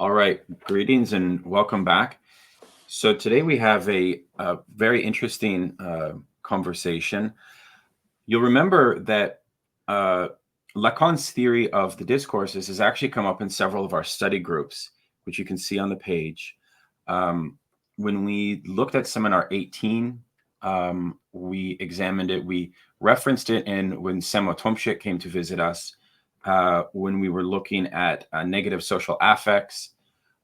All right, greetings and welcome back. So today we have a very interesting conversation. You'll remember that Lacan's theory of the discourses has actually come up in several of our study groups, which you can see on the page. When we looked at seminar 18, we examined it. We referenced it when Samuel Tomczyk came to visit us. When we were looking at negative social affects,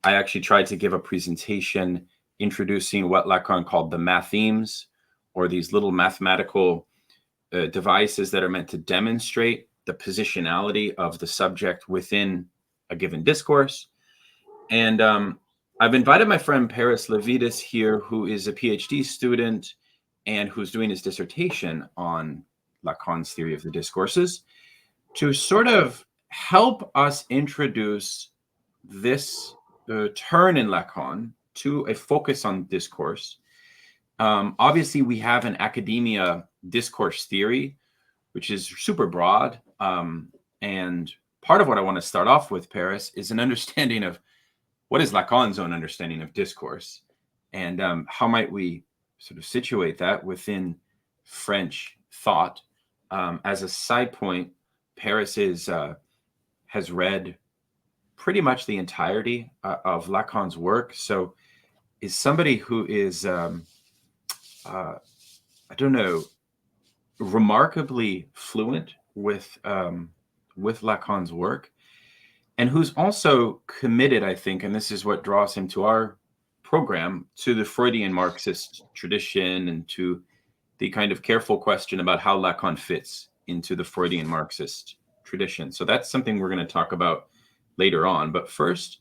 I actually tried to give a presentation introducing what Lacan called the Mathèmes, or these little mathematical devices that are meant to demonstrate the positionality of the subject within a given discourse. And I've invited my friend Paris Lavidis here, who is a Ph.D. student and who's doing his dissertation on Lacan's theory of the discourses, to sort of help us introduce this turn in Lacan to a focus on discourse. Obviously, we have an academia discourse theory, which is super broad. And part of what I want to start off with, Paris, is an understanding of what is Lacan's own understanding of discourse, and how might we sort of situate that within French thought. As a side point, Paris has read pretty much the entirety of Lacan's work, so is somebody who is, I don't know, remarkably fluent with Lacan's work, and who's also committed, I think, and this is what draws him to our program, to the Freudian Marxist tradition and to the kind of careful question about how Lacan fits into the Freudian Marxist tradition. So that's something we're going to talk about later on. But first,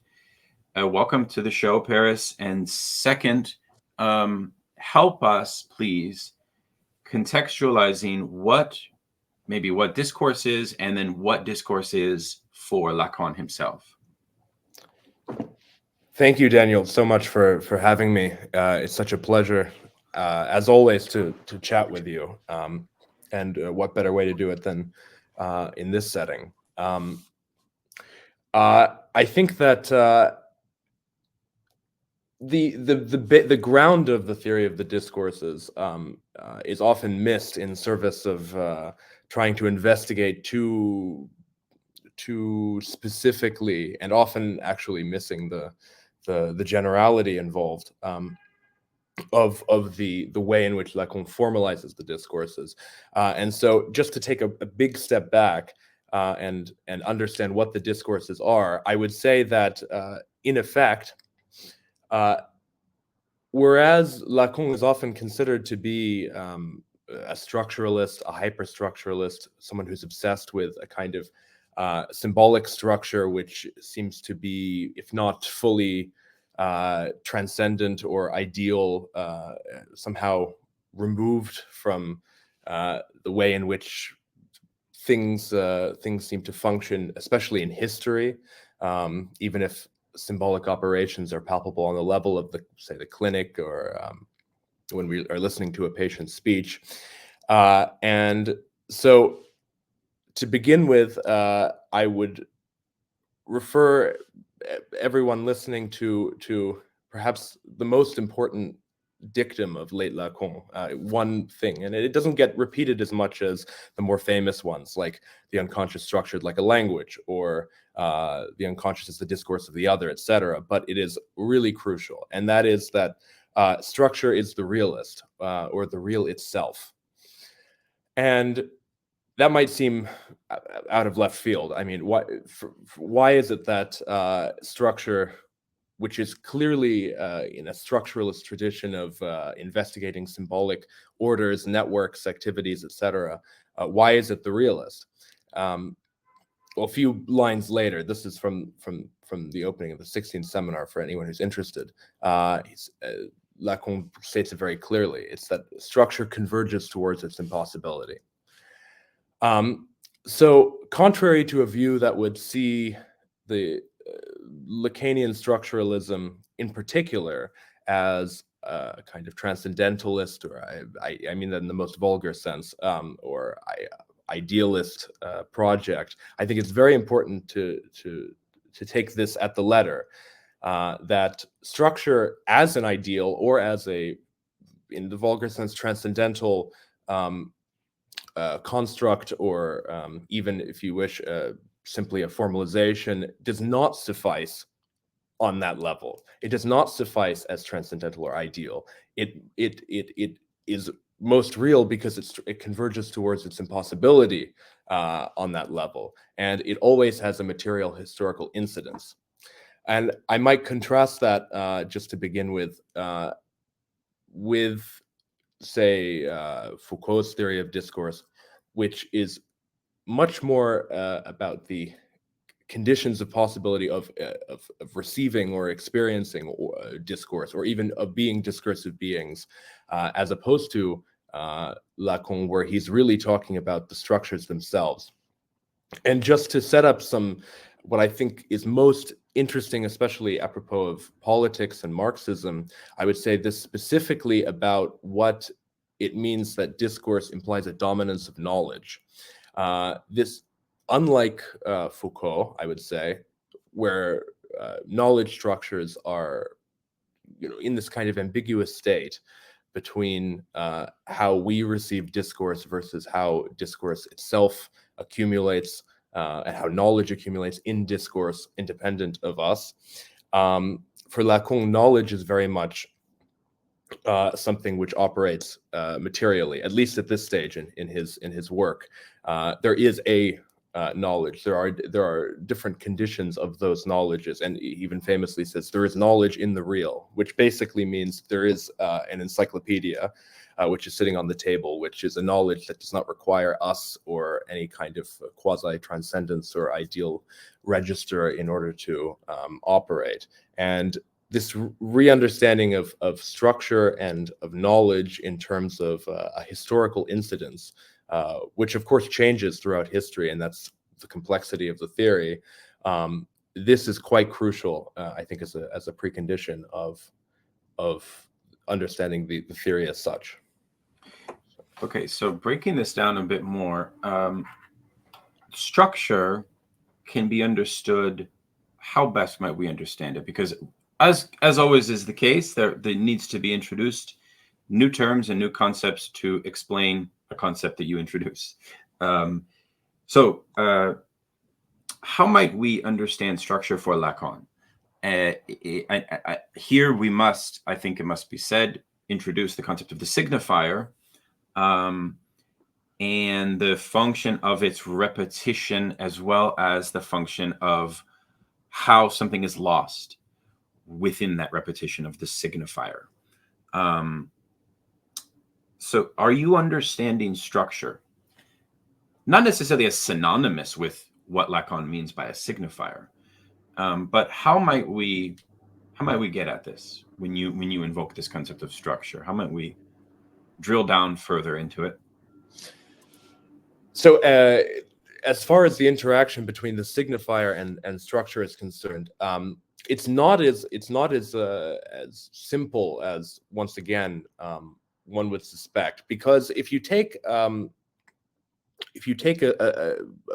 welcome to the show, Paris. And second, help us, please, contextualizing what discourse is, and then what discourse is for Lacan himself. Thank you, Daniel, so much for having me. It's such a pleasure, as always, to chat with you. And what better way to do it than in this setting? I think that the ground of the theory of the discourses is often missed in service of trying to investigate too specifically, and often actually missing the generality involved of the way in which Lacan formalizes the discourses. And so just to take a big step back and understand what the discourses are, I would say that in effect, whereas Lacan is often considered to be a structuralist, a hyperstructuralist, someone who's obsessed with a kind of symbolic structure, which seems to be, if not fully transcendent or ideal, somehow removed from the way in which things seem to function, especially in history, even if symbolic operations are palpable on the level of the clinic, or when we are listening to a patient's speech. And so to begin with, I would refer everyone listening to perhaps the most important dictum of late Lacan, one thing, and it doesn't get repeated as much as the more famous ones, like the unconscious structured like a language, or the unconscious is the discourse of the other, etc. But it is really crucial, and that is that structure is the realist, or the real itself. And that might seem out of left field. I mean, why is it that structure, which is clearly in a structuralist tradition of investigating symbolic orders, networks, activities, etc., why is it the realist? Well, a few lines later, this is from the opening of the 16th seminar for anyone who's interested. Lacan states it very clearly. It's that structure converges towards its impossibility. So contrary to a view that would see the Lacanian structuralism in particular as a kind of transcendentalist, or I mean that in the most vulgar sense, or idealist project, I think it's very important to take this at the letter. that structure as an ideal, or as a, in the vulgar sense, transcendental construct, or even, if you wish, simply a formalization, does not suffice on that level. It does not suffice as transcendental or ideal. It is most real because it converges towards its impossibility on that level, and it always has a material historical incidence. And I might contrast that, just to begin with, say, Foucault's theory of discourse, which is much more about the conditions of possibility of receiving or experiencing discourse, or even of being discursive beings, as opposed to Lacan, where he's really talking about the structures themselves. And just to set up what I think is most interesting, especially apropos of politics and Marxism, I would say this specifically about what it means that discourse implies a dominance of knowledge. This, unlike Foucault, I would say, where knowledge structures are, in this kind of ambiguous state between how we receive discourse versus how discourse itself accumulates, and how knowledge accumulates in discourse independent of us. For Lacan, knowledge is very much something which operates materially, at least at this stage in his work. There is a knowledge. There are different conditions of those knowledges, and he even famously says there is knowledge in the real, which basically means there is an encyclopedia which is sitting on the table, which is a knowledge that does not require us or any kind of quasi-transcendence or ideal register in order to operate. And this re-understanding of structure and of knowledge in terms of a historical incidence, which of course changes throughout history, and that's the complexity of the theory. This is quite crucial, I think, as a precondition of understanding the theory as such. Okay, so breaking this down a bit more, structure can be understood. How best might we understand it? Because as always is the case, there needs to be introduced new terms and new concepts to explain a concept that you introduce. So how might we understand structure for Lacan? Here we must, I think it must be said, introduce the concept of the signifier, and the function of its repetition, as well as the function of how something is lost within that repetition of the signifier. So are you understanding structure not necessarily as synonymous with what Lacan means by a signifier, but how might we get at this when you invoke this concept of structure? How might we drill down further into it? So as far as the interaction between the signifier and structure is concerned, it's not as simple as, once again, one would suspect, because if you take a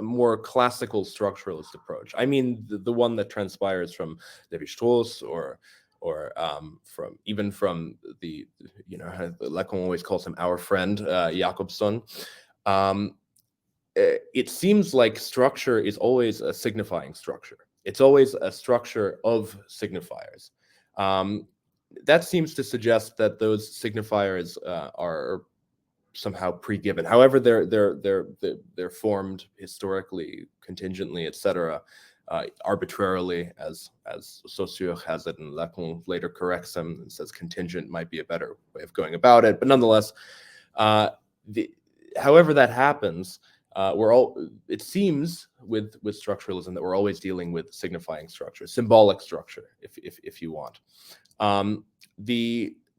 more classical structuralist approach, I mean the one that transpires from Lévi-Strauss or from the, Lacan always calls him our friend, Jakobson. It seems like structure is always a signifying structure. It's always a structure of signifiers. That seems to suggest that those signifiers are somehow pre-given. However, they're formed historically, contingently, etc., arbitrarily, as Saussure has it, and Lacan later corrects him and says contingent might be a better way of going about it. But nonetheless, however that happens, it seems with structuralism that we're always dealing with signifying structure, symbolic structure, if you want.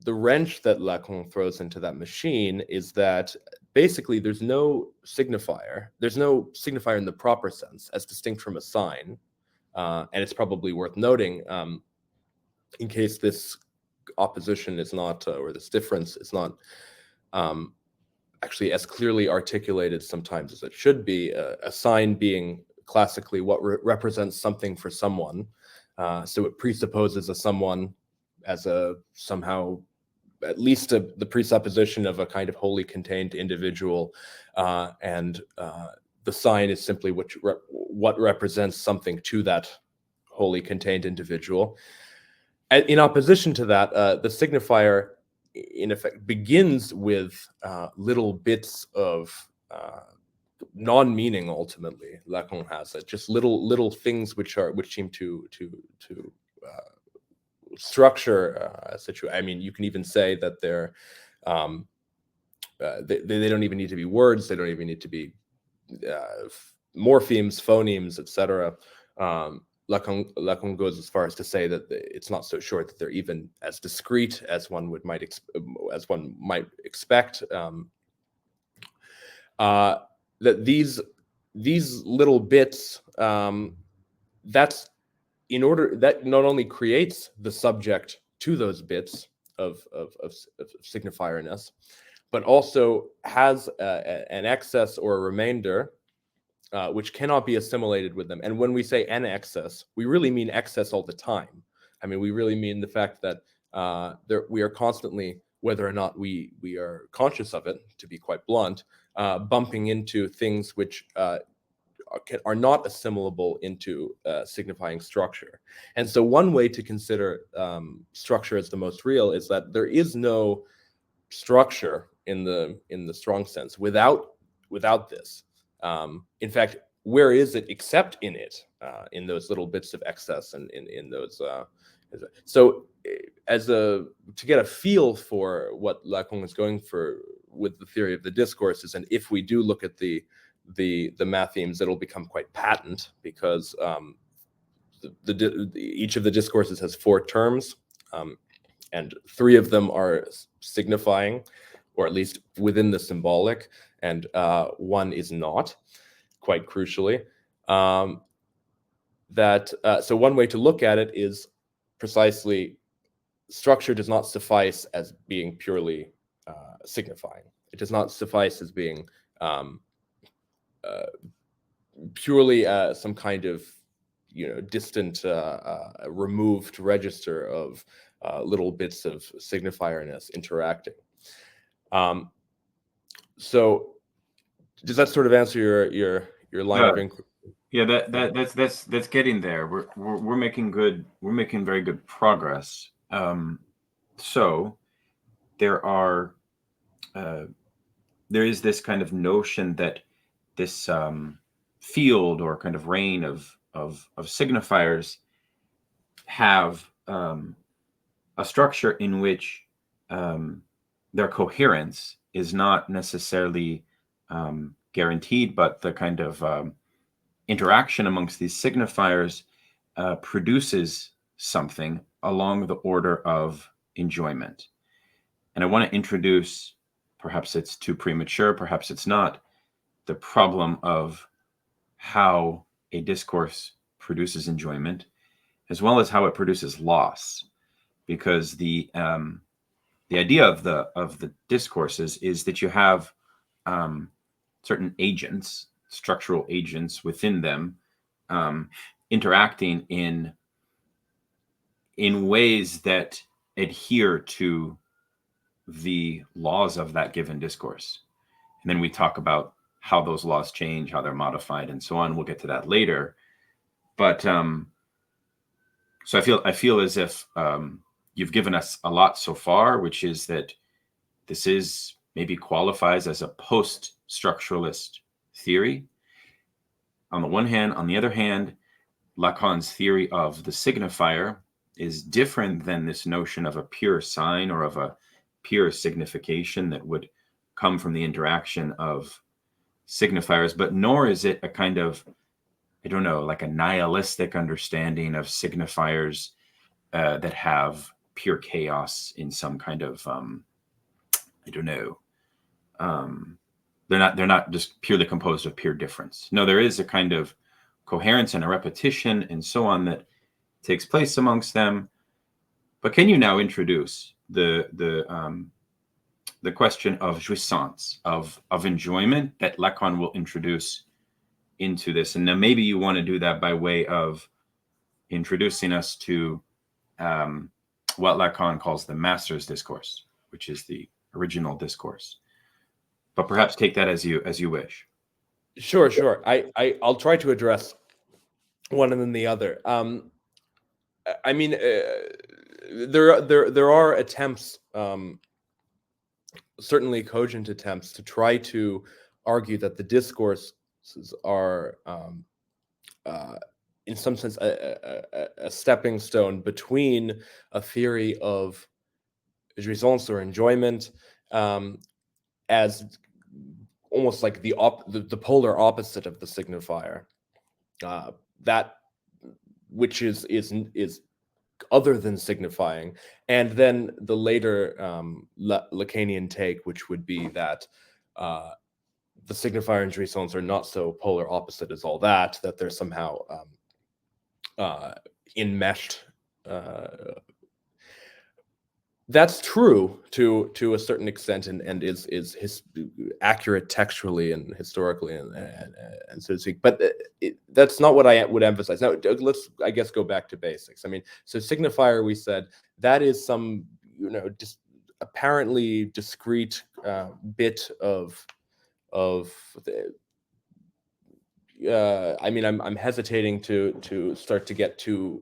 The wrench that Lacan throws into that machine is that basically there's no signifier. There's no signifier in the proper sense, as distinct from a sign. And it's probably worth noting, in case this opposition is not, or this difference is not actually as clearly articulated sometimes as it should be, a sign being classically what represents something for someone. So it presupposes a someone as a somehow, at least the presupposition of a kind of wholly contained individual, and the sign is simply what represents something to that wholly contained individual. And in opposition to that, the signifier, in effect, begins with little bits of non-meaning. Ultimately, Lacan has it, just little things which seem to structure a situation. I mean, you can even say that they're they don't even need to be words. They don't even need to be morphemes, phonemes, etc. Lacan goes as far as to say that it's not so sure that they're even as discrete as one might expect. That these little bits, that's in order, that not only creates the subject to those bits of signifierness, but also has an excess or a remainder which cannot be assimilated with them. And when we say an excess, we really mean excess all the time. I mean, we really mean the fact that we are constantly, whether or not we are conscious of it, to be quite blunt, bumping into things which are not assimilable into signifying structure. And so one way to consider structure as the most real is that there is no structure in the strong sense without this. In fact, where is it except in it, in those little bits of excess and in those. So to get a feel for what Lacan is going for with the theory of the discourses, and if we do look at the Mathèmes, it'll become quite patent, because each of the discourses has 4 terms, and 3 of them are signifying, or at least within the symbolic, and 1 is not, quite crucially. So one way to look at it is precisely, structure does not suffice as being purely signifying. It does not suffice as being purely some kind of distant, removed register of little bits of signifierness interacting. So does that sort of answer your line of inquiry? Yeah, that's getting there. We're making very good progress. So there is this kind of notion that this field or kind of reign of signifiers have a structure in which their coherence is not necessarily guaranteed, but the kind of interaction amongst these signifiers produces something along the order of enjoyment. And I want to introduce, perhaps it's too premature, perhaps it's not, the problem of how a discourse produces enjoyment, as well as how it produces loss. Because the idea of the discourses is that you have certain agents, structural agents within them, interacting in ways that adhere to the laws of that given discourse. And then we talk about how those laws change, how they're modified, and so on. We'll get to that later. But so I feel as if you've given us a lot so far, which is that this is maybe qualifies as a post-structuralist theory on the one hand. On the other hand, Lacan's theory of the signifier is different than this notion of a pure sign or of a pure signification that would come from the interaction of signifiers, but nor is it a kind of, I don't know, like a nihilistic understanding of signifiers that have pure chaos in some kind of, I don't know. They're not just purely composed of pure difference. No, there is a kind of coherence and a repetition and so on that takes place amongst them. But can you now introduce the question of jouissance, of enjoyment that Lacan will introduce into this. And then maybe you want to do that by way of introducing us to what Lacan calls the master's discourse, which is the original discourse. But perhaps take that as you wish. Sure. I'll try to address one and then the other. I mean, there are attempts, certainly cogent attempts, to try to argue that the discourses are, in some sense, a stepping stone between a theory of jouissance or enjoyment, as almost like the polar opposite of the signifier, that which is other than signifying, and then the later Lacanian take, which would be that the signifier and jouissance are not so polar opposite as all that they're somehow enmeshed. That's true to a certain extent, and is accurate textually and historically and so to speak. But that's not what I would emphasize. Now, let's, I guess, go back to basics. I mean, so signifier, we said, that is some apparently discrete bit of the. I mean, I'm hesitating to start to get too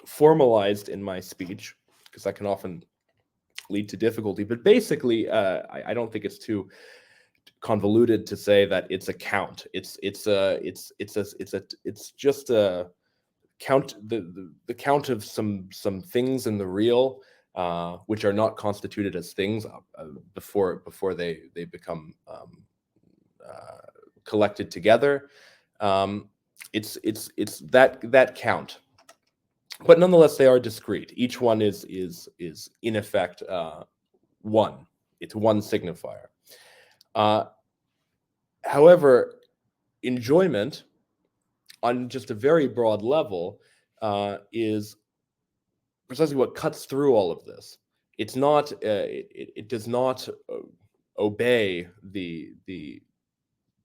formalized in my speech, because that can often lead to difficulty. But basically, I don't think it's too convoluted to say that it's a count. It's just a count, the count of some things in the real, which are not constituted as things before they become collected together. It's that count. But nonetheless, they are discrete. Each one is in effect one. It's one signifier. However, enjoyment, on just a very broad level, is precisely what cuts through all of this. It's not. It does not obey the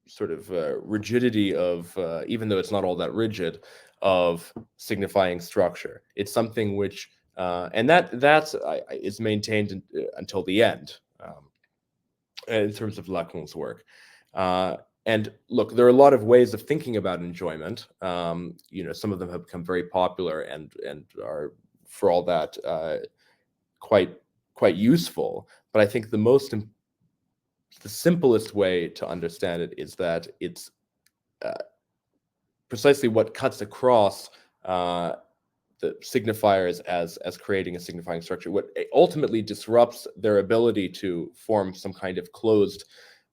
sort of rigidity of, even though it's not all that rigid, of signifying structure. It's something which, and that is maintained until the end, in terms of Lacan's work. And look, there are a lot of ways of thinking about enjoyment. Some of them have become very popular and are, for all that, quite useful. But I think the simplest way to understand it is that it's precisely what cuts across the signifiers as creating a signifying structure. What ultimately disrupts their ability to form some kind of closed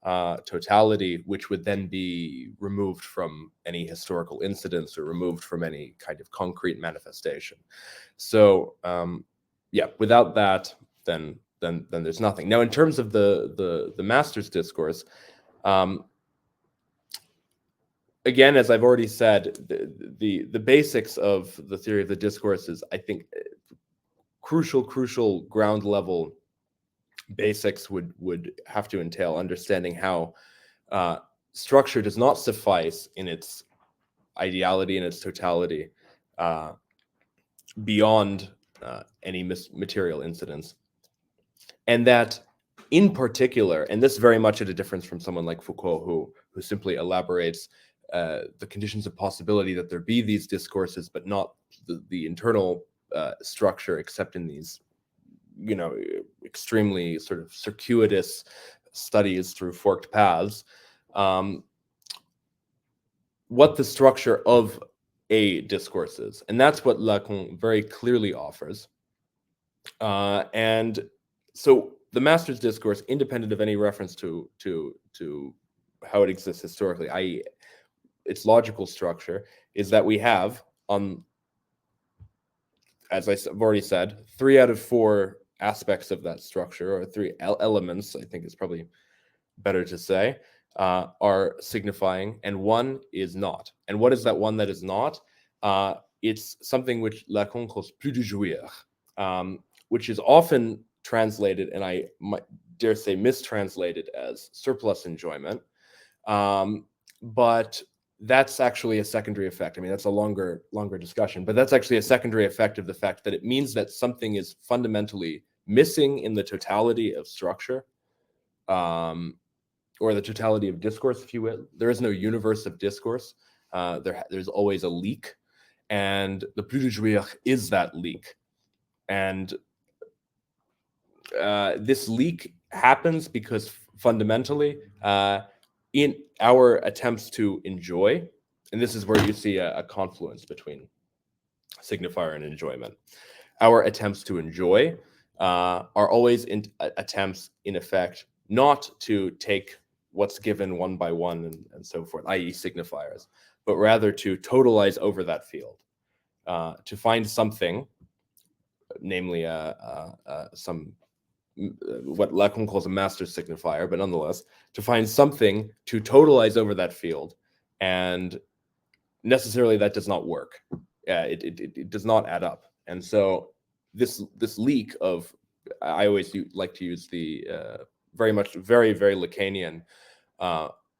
totality, which would then be removed from any historical incidents or removed from any kind of concrete manifestation. So, without that, then there's nothing. Now, in terms of the master's discourse, again, as I've already said, the basics of the theory of the discourses, I think, crucial ground level basics would have to entail understanding how structure does not suffice in its ideality and its totality beyond any material incidents, and that in particular, and this is very much at a difference from someone like Foucault, who simply elaborates the conditions of possibility that there be these discourses, but not the internal structure, except in these, extremely sort of circuitous studies through forked paths. What the structure of a discourse is, and that's what Lacan very clearly offers. And so the master's discourse, independent of any reference to how it exists historically, i.e., its logical structure, is that we have, as I've already said, 3 out of 4 aspects of that structure, or 3 elements, I think is probably better to say, are signifying, and 1 is not. And what is that one that is not? It's something which Lacan calls plus de jouir, which is often translated, and I dare say mistranslated, as surplus enjoyment. But that's actually a secondary effect. I mean, that's a longer discussion, but that's actually a secondary effect of the fact that it means that something is fundamentally missing in the totality of structure, or the totality of discourse, if you will. There is no universe of discourse. There's always a leak, and the plus de jouir is that leak. And this leak happens because fundamentally, in our attempts to enjoy, and this is where you see a confluence between signifier and enjoyment. Our attempts to enjoy are always attempts, in effect, not to take what's given one by one and so forth, i.e. signifiers, but rather to totalize over that field, to find something, namely some what Lacan calls a master signifier, but nonetheless, to find something to totalize over that field, and necessarily that does not work. It does not add up. And so this leak of, I always like to use the very Lacanian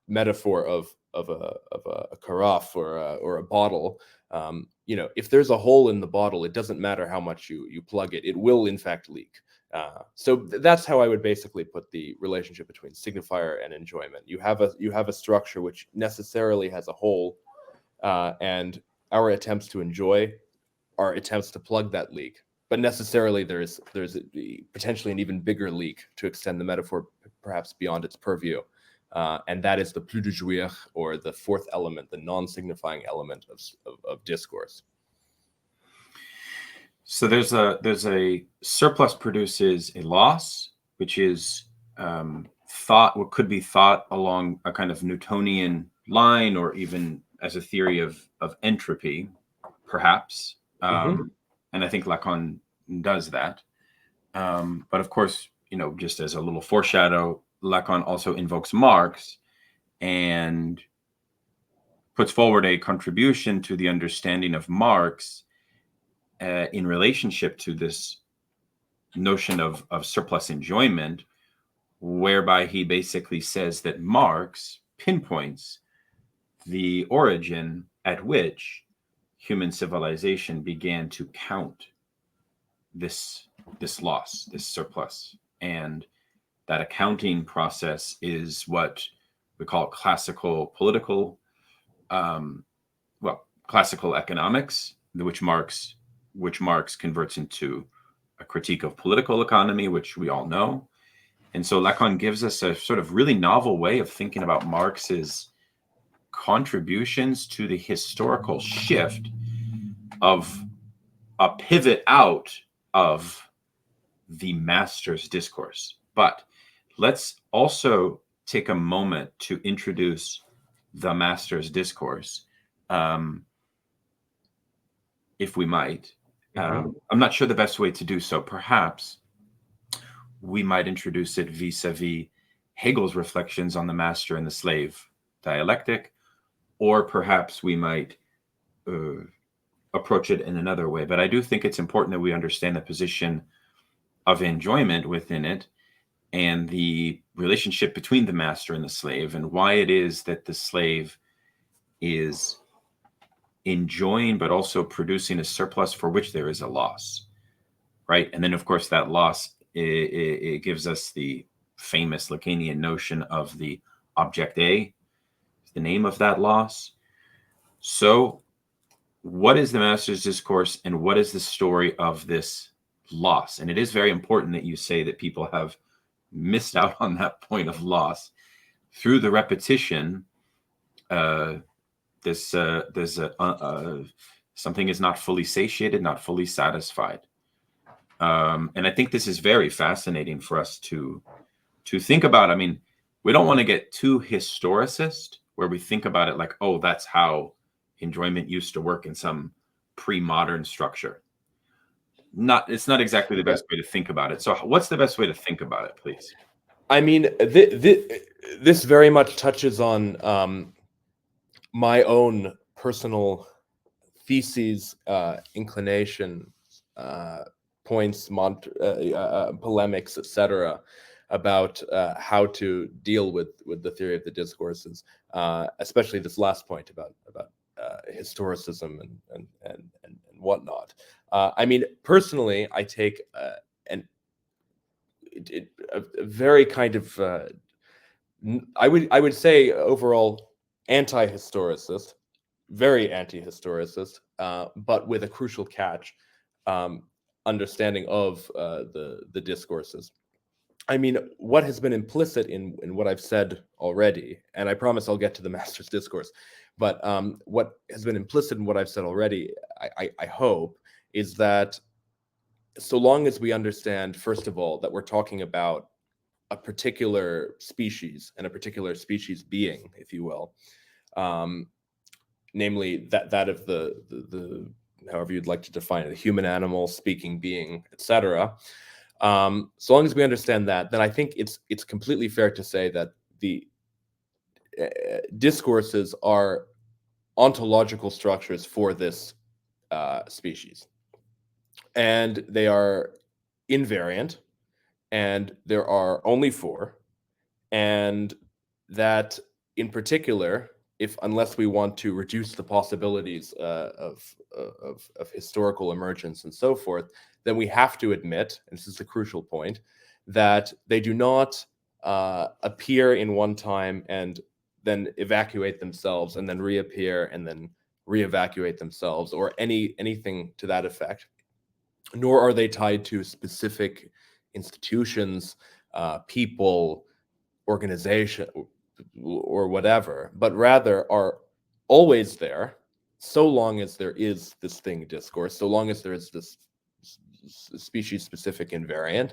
metaphor of a carafe or a bottle. If there's a hole in the bottle, it doesn't matter how much you plug it; it will in fact leak. So that's how I would basically put the relationship between signifier and enjoyment. You have a structure which necessarily has a hole, and our attempts to enjoy are attempts to plug that leak. But necessarily there's potentially an even bigger leak, to extend the metaphor perhaps beyond its purview, and that is the plus de jouir, or the fourth element, the non-signifying element of discourse. So there's a surplus produces a loss, which is thought, what could be thought along a kind of Newtonian line, or even as a theory of entropy, perhaps. And I think Lacan does that. But of course, just as a little foreshadow, Lacan also invokes Marx and puts forward a contribution to the understanding of Marx in relationship to this notion of surplus enjoyment, whereby he basically says that Marx pinpoints the origin at which human civilization began to count this loss, this surplus. And that accounting process is what we call classical classical economics, which Marx converts into a critique of political economy, which we all know. And so Lacan gives us a sort of really novel way of thinking about Marx's contributions to the historical shift of a pivot out of the master's discourse. But let's also take a moment to introduce the master's discourse, if we might. I'm not sure the best way to do so. Perhaps we might introduce it vis-a-vis Hegel's reflections on the master and the slave dialectic, or perhaps we might approach it in another way. But I do think it's important that we understand the position of enjoyment within it, and the relationship between the master and the slave, and why it is that the slave is enjoying but also producing a surplus for which there is a loss, right? And then of course that loss, it gives us the famous Lacanian notion of the object A, the name of that loss. So what is the master's discourse, and what is the story of this loss? And it is very important that you say that people have missed out on that point of loss through the repetition. Something is not fully satiated, not fully satisfied. And I think this is very fascinating for us to think about. I mean, we don't want to get too historicist, where we think about it like, oh, that's how enjoyment used to work in some pre-modern structure. It's not exactly the best way to think about it. So what's the best way to think about it, please? I mean, this very much touches on my own personal theses, inclination, points, polemics, etc. about how to deal with the theory of the discourses, especially this last point about historicism and whatnot. I mean, personally, I take a very kind of I would say overall anti-historicist, very anti-historicist, but with a crucial catch, understanding of the discourses. I mean, what has been implicit in what I've said already, and I promise I'll get to the master's discourse, but what has been implicit in what I've said already, I hope, is that so long as we understand, first of all, that we're talking about a particular species and a particular species being, if you will, namely that of the however you'd like to define it, a human, animal, speaking being, etc. So long as we understand that, then I think it's completely fair to say that the discourses are ontological structures for this species, and they are invariant, and there are only four, and that in particular, unless we want to reduce the possibilities of historical emergence and so forth, then we have to admit, and this is the crucial point, that they do not appear in one time and then evacuate themselves and then reappear and then re-evacuate themselves, or anything to that effect, nor are they tied to specific institutions, people, organization, or whatever, but rather are always there, so long as there is this thing discourse, so long as there is this species-specific invariant,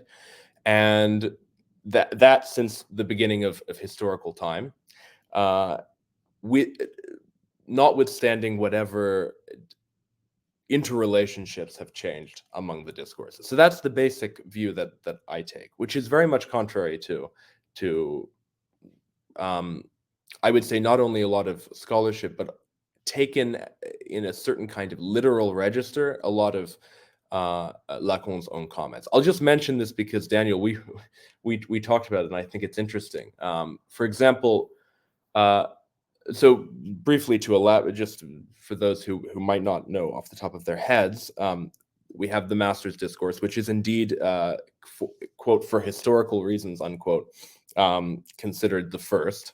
and that since the beginning of historical time, notwithstanding whatever interrelationships have changed among the discourses. So that's the basic view that I take, which is very much contrary to I would say not only a lot of scholarship, but taken in a certain kind of literal register, a lot of Lacan's own comments. I'll just mention this because, Daniel, we talked about it, and I think it's interesting. For example, so briefly to elaborate, just for those who might not know off the top of their heads, we have the master's discourse, which is indeed, quote, for historical reasons, unquote, considered the first,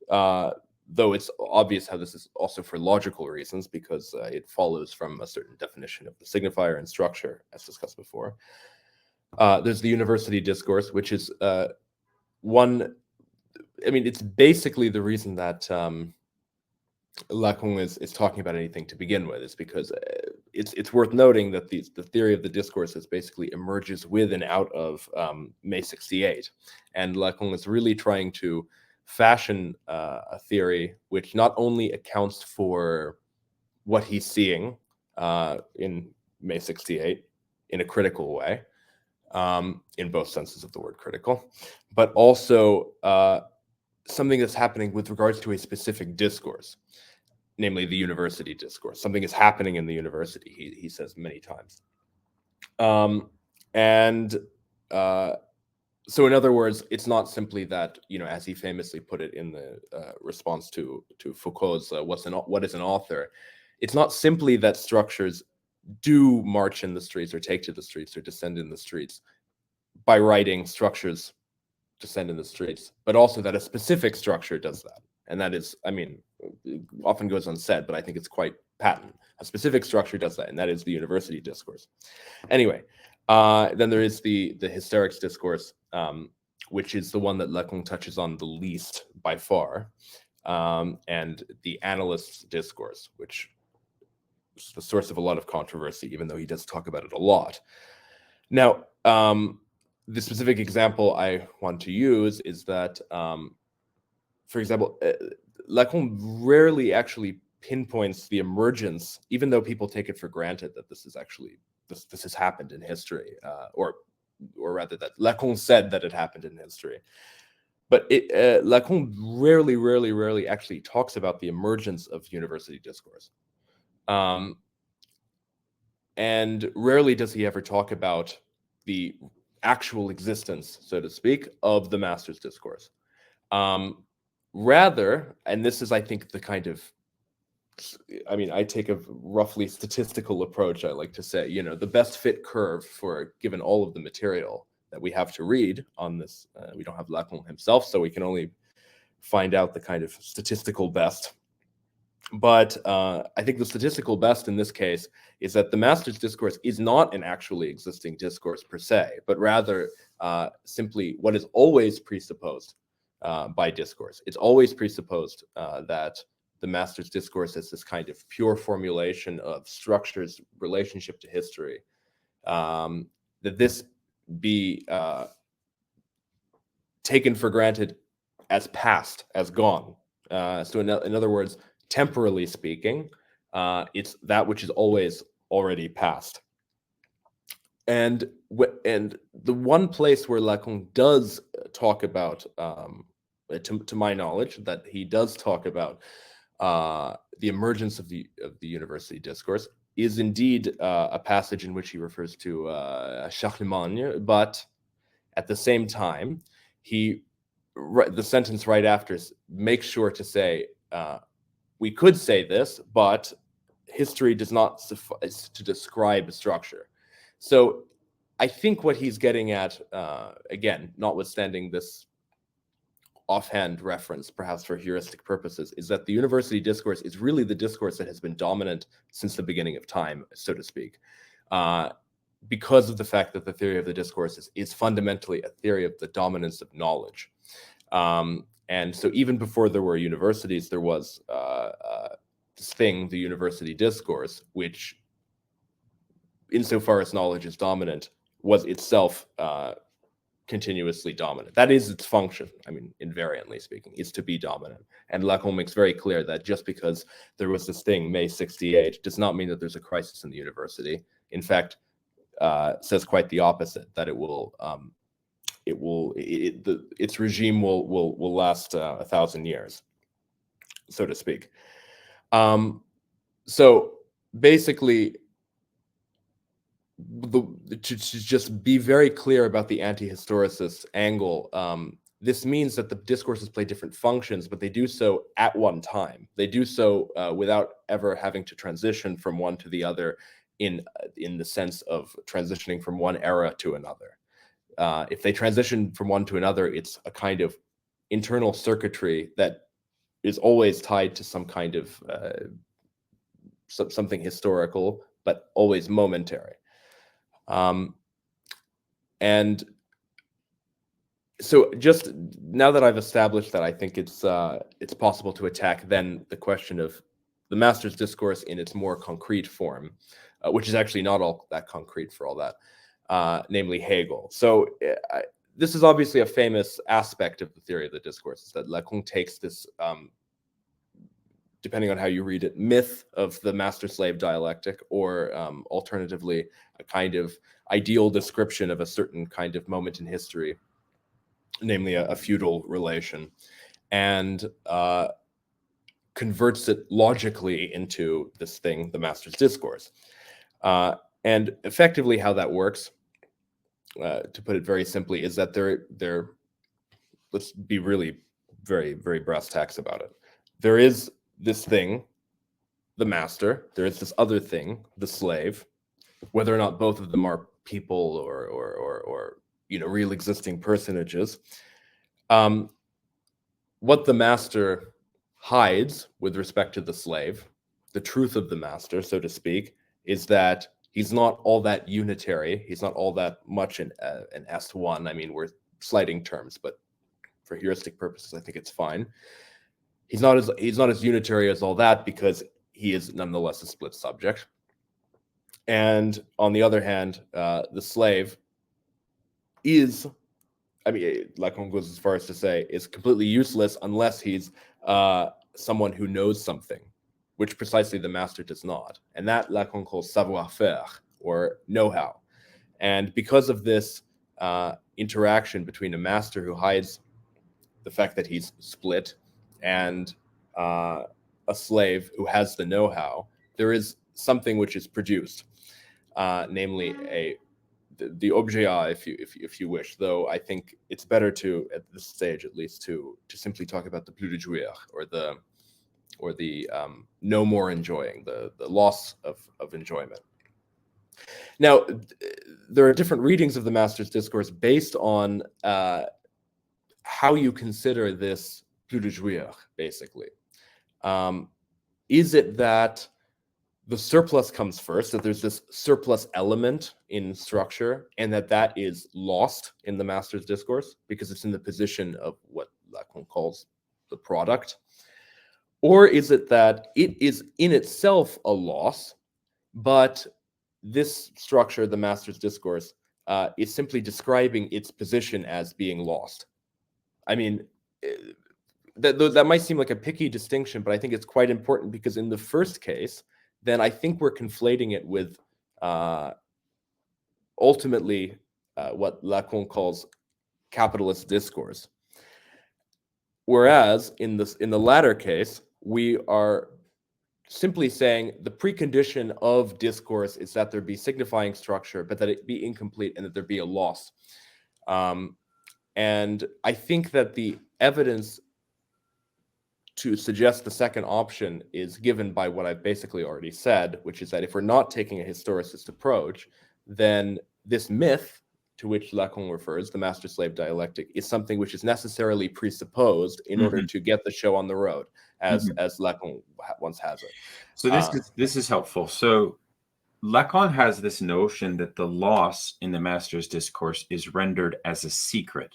though it's obvious how this is also for logical reasons, because it follows from a certain definition of the signifier and structure, as discussed before. There's the university discourse, which is one, I mean, it's basically the reason that Lacan is talking about anything to begin with, is because it's worth noting that the theory of the discourses basically emerges with and out of May 68, and Lacan is really trying to fashion a theory which not only accounts for what he's seeing in May 68 in a critical way, in both senses of the word critical, but also something that's happening with regards to a specific discourse, namely the university discourse. Something is happening in the university, he says many times. So in other words, it's not simply that, as he famously put it in the response to Foucault's what is an author, it's not simply that structures do march in the streets or take to the streets or descend in the streets by writing structures descend in the streets, but also that a specific structure does that. And that is, I mean, often goes unsaid, but I think it's quite patent. A specific structure does that, and that is the university discourse. Anyway, then there is the hysterics discourse, which is the one that Lacan touches on the least by far, and the analyst's discourse, which is the source of a lot of controversy, even though he does talk about it a lot. Now, the specific example I want to use is that, for example, Lacan rarely actually pinpoints the emergence, even though people take it for granted that this is actually, this has happened in history, or rather that Lacan said that it happened in history. But Lacan rarely actually talks about the emergence of university discourse. And rarely does he ever talk about the actual existence, so to speak, of the master's discourse. Rather, and this is, I think, the kind of, I mean, I take a roughly statistical approach, I like to say, you know, the best fit curve for given all of the material that we have to read on this. We don't have Lacan himself, so we can only find out the kind of statistical best. But I think the statistical best in this case is that the master's discourse is not an actually existing discourse per se, but rather simply what is always presupposed by discourse. It's always presupposed that the master's discourse is this kind of pure formulation of structure's relationship to history, that this be taken for granted as past, as gone. So in other words, temporally speaking, it's that which is always already past. And the one place where Lacan does talk about, to my knowledge, that he does talk about the emergence of the university discourse is indeed a passage in which he refers to Charlemagne, but at the same time, the sentence right after makes sure to say, we could say this, but history does not suffice to describe a structure. So I think what he's getting at, again, notwithstanding this offhand reference, perhaps for heuristic purposes, is that the university discourse is really the discourse that has been dominant since the beginning of time, so to speak, because of the fact that the theory of the discourse is fundamentally a theory of the dominance of knowledge. And so even before there were universities, there was this thing, the university discourse, which, insofar as knowledge is dominant, was itself continuously dominant. That is its function, I mean, invariantly speaking, is to be dominant. And Lacan makes very clear that just because there was this thing, May 68, does not mean that there's a crisis in the university. In fact, says quite the opposite, that its regime will last 1,000 years, so to speak. So basically, to just be very clear about the anti-historicist angle, this means that the discourses play different functions, but they do so at one time. They do so without ever having to transition from one to the other in the sense of transitioning from one era to another. If they transition from one to another, it's a kind of internal circuitry that is always tied to some kind of something historical, but always momentary. And so just now that I've established that, I think it's possible to attack then the question of the master's discourse in its more concrete form, which is actually not all that concrete for all that, namely Hegel. So this is obviously a famous aspect of the theory of the discourse, is that Lacan takes this, depending on how you read it, myth of the master-slave dialectic, or alternatively, a kind of ideal description of a certain kind of moment in history, namely a feudal relation, and converts it logically into this thing, the master's discourse. And effectively how that works, to put it very simply, is that they're let's be really very, very brass tacks about it. There is this thing, the master, there is this other thing, the slave, whether or not both of them are people or real existing personages. What the master hides with respect to the slave, the truth of the master, so to speak, is that he's not all that unitary. He's not all that much an S1. I mean, we're slighting terms, but for heuristic purposes, I think it's fine. He's not as unitary as all that, because he is nonetheless a split subject. And on the other hand, the slave is, I mean, Lacan goes as far as to say, is completely useless unless he's someone who knows something, which precisely the master does not. And that Lacan calls savoir-faire, or know-how. And because of this interaction between a master who hides the fact that he's split and a slave who has the know-how, there is something which is produced, namely the objet, if you wish. Though I think it's better to, at this stage at least, to simply talk about the plus de jouir, or the no more enjoying, the loss of enjoyment. Now, there are different readings of the Master's Discourse based on how you consider this plus de jouir, basically. Is it that the surplus comes first, that there's this surplus element in structure, and that is lost in the Master's Discourse because it's in the position of what Lacan calls the product? Or is it that it is in itself a loss, but this structure, the Master's Discourse, is simply describing its position as being lost? I mean, that might seem like a picky distinction, but I think it's quite important, because in the first case, then I think we're conflating it with ultimately what Lacan calls capitalist discourse. Whereas in the latter case, we are simply saying the precondition of discourse is that there be signifying structure, but that it be incomplete and that there be a loss. And I think that the evidence to suggest the second option is given by what I've basically already said, which is that if we're not taking a historicist approach, then this myth to which Lacan refers, the master-slave dialectic, is something which is necessarily presupposed in order to get the show on the road, as Lacan once has it. So this is helpful. So Lacan has this notion that the loss in the Master's Discourse is rendered as a secret,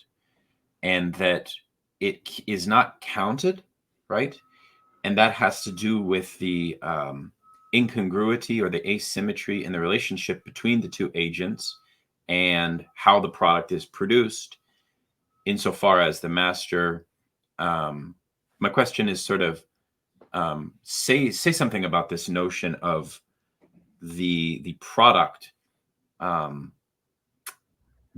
and that it is not counted, right? And that has to do with the incongruity or the asymmetry in the relationship between the two agents and how the product is produced, insofar as the master. My question is sort of say something about this notion of the product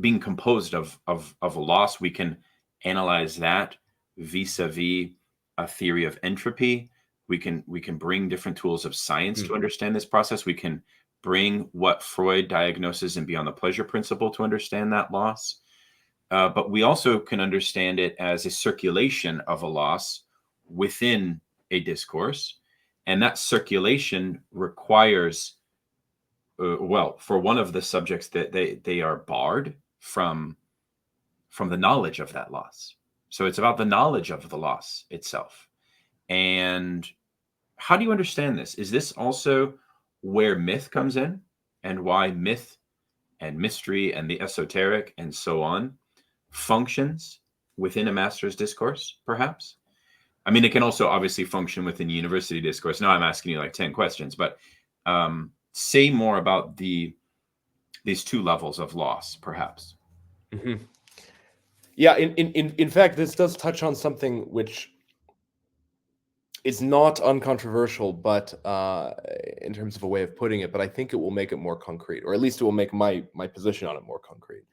being composed of a loss. We can analyze that vis-a-vis a theory of entropy. We can bring different tools of science to understand this process. We can bring what Freud diagnoses in Beyond the Pleasure Principle to understand that loss. But we also can understand it as a circulation of a loss within a discourse. And that circulation requires, well, for one of the subjects, that they are barred from the knowledge of that loss. So it's about the knowledge of the loss itself. And how do you understand this? Is this also where myth comes in, and why myth and mystery and the esoteric and so on functions within a master's discourse, perhaps? I mean, it can also obviously function within university discourse. Now I'm asking you like 10 questions, but say more about these two levels of loss, perhaps. Yeah, in fact, this does touch on something which is not uncontroversial, but in terms of a way of putting it, but I think it will make it more concrete, or at least it will make my position on it more concrete.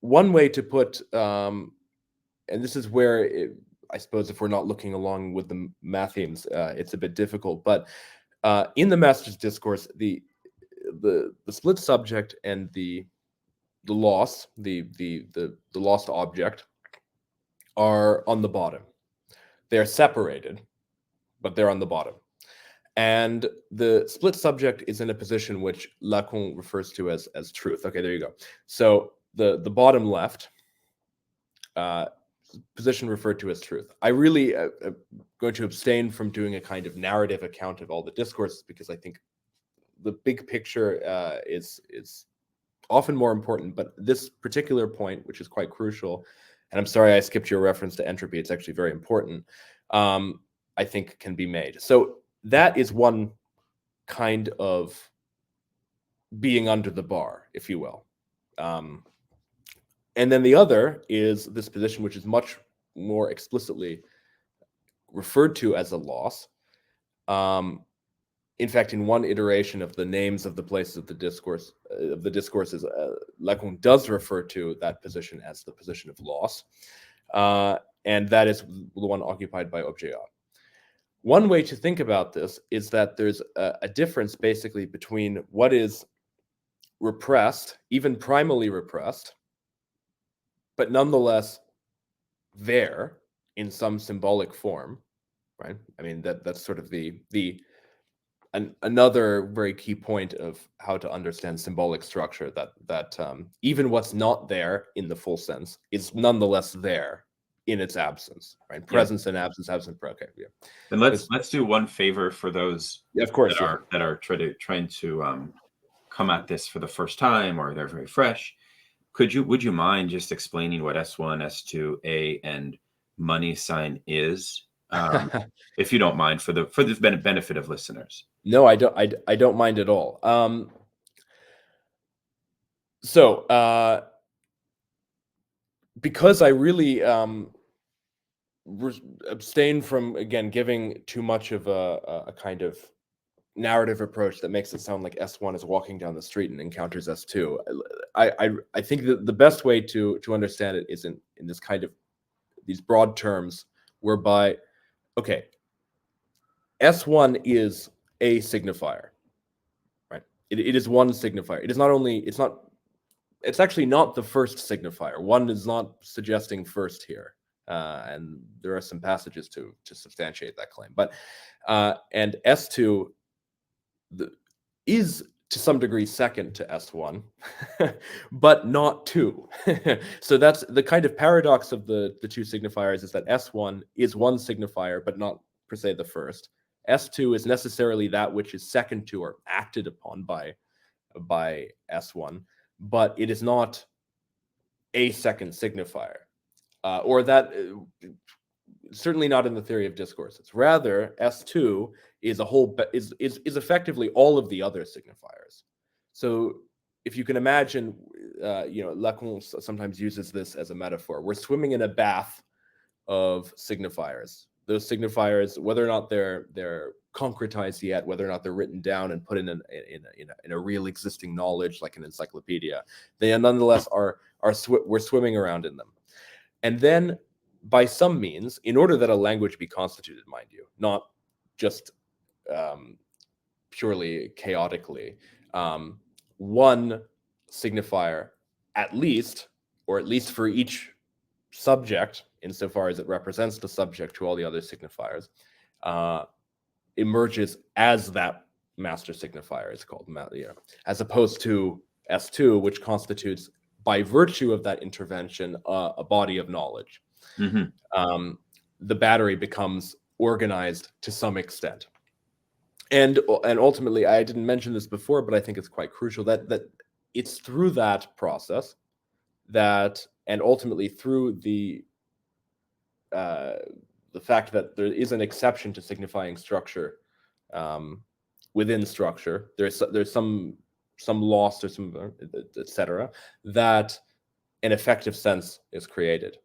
One way to put, and this is where I suppose if we're not looking along with the Mathèmes, it's a bit difficult, but in the Master's Discourse, the split subject and the loss, the lost object, are on the bottom. They're separated, but they're on the bottom. And the split subject is in a position which Lacan refers to as truth. Okay, there you go. So the bottom left position referred to as truth. I really am going to abstain from doing a kind of narrative account of all the discourses, because I think the big picture is often more important. But this particular point, which is quite crucial, and I'm sorry I skipped your reference to entropy, it's actually very important, I think can be made. So that is one kind of being under the bar, if you will. And then the other is this position, which is much more explicitly referred to as a loss. In fact, in one iteration of the names of the places of the discourse, of the discourses, Lacan does refer to that position as the position of loss, and that is the one occupied by objet. One way to think about this is that there's a difference basically between what is repressed, even primally repressed, but nonetheless there in some symbolic form, right? I mean, that's sort of another very key point of how to understand symbolic structure, that even what's not there in the full sense is nonetheless there in its absence, right? Presence and absence, absence. Okay, yeah. And let's do one favor for those of course that are trying to come at this for the first time, or they're very fresh. Would you mind just explaining what S1, S2, A, and money sign is, if you don't mind, for the benefit of listeners? No, I don't mind at all. So because I really abstain from, again, giving too much of a kind of narrative approach that makes it sound like S1 is walking down the street and encounters S2. I think that the best way to understand it is in this kind of these broad terms, whereby, okay, S1 is a signifier, right? It is one signifier. It is not only, it's actually not the first signifier. One is not suggesting first here. And there are some passages to substantiate that claim. But and S2 is to some degree second to S1, but not 2. So that's the kind of paradox of the two signifiers, is that S1 is one signifier, but not per se the first. S2 is necessarily that which is second to or acted upon by S1, but it is not a second signifier, or that certainly not in the theory of discourses. Rather, S2 is a whole is effectively all of the other signifiers. So if you can imagine, Lacan sometimes uses this as a metaphor. We're swimming in a bath of signifiers. Those signifiers, whether or not they're concretized yet, whether or not they're written down and put in a real existing knowledge like an encyclopedia, they nonetheless we're swimming around in them. And then, by some means, in order that a language be constituted, mind you, not just purely chaotically, one signifier, at least for each subject, insofar as it represents the subject to all the other signifiers, emerges as that master signifier. It's called, as opposed to S2, which constitutes, by virtue of that intervention, a body of knowledge. Mm-hmm. The battery becomes organized to some extent, and ultimately, I didn't mention this before, but I think it's quite crucial that it's through that process and ultimately through the fact that there is an exception to signifying structure within structure. There's some loss or some etc. that an effective sense is created.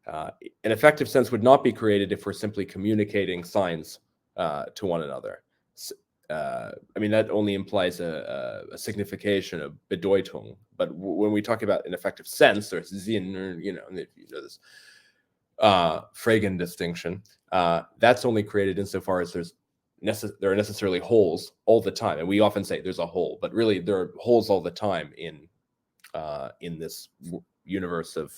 An effective sense would not be created if we're simply communicating signs to one another. I mean, that only implies a signification, a Bedeutung. But when we talk about an effective sense, or Sinn, or this Fregen distinction, that's only created insofar as there are necessarily holes all the time. And we often say there's a hole, but really there are holes all the time in this universe of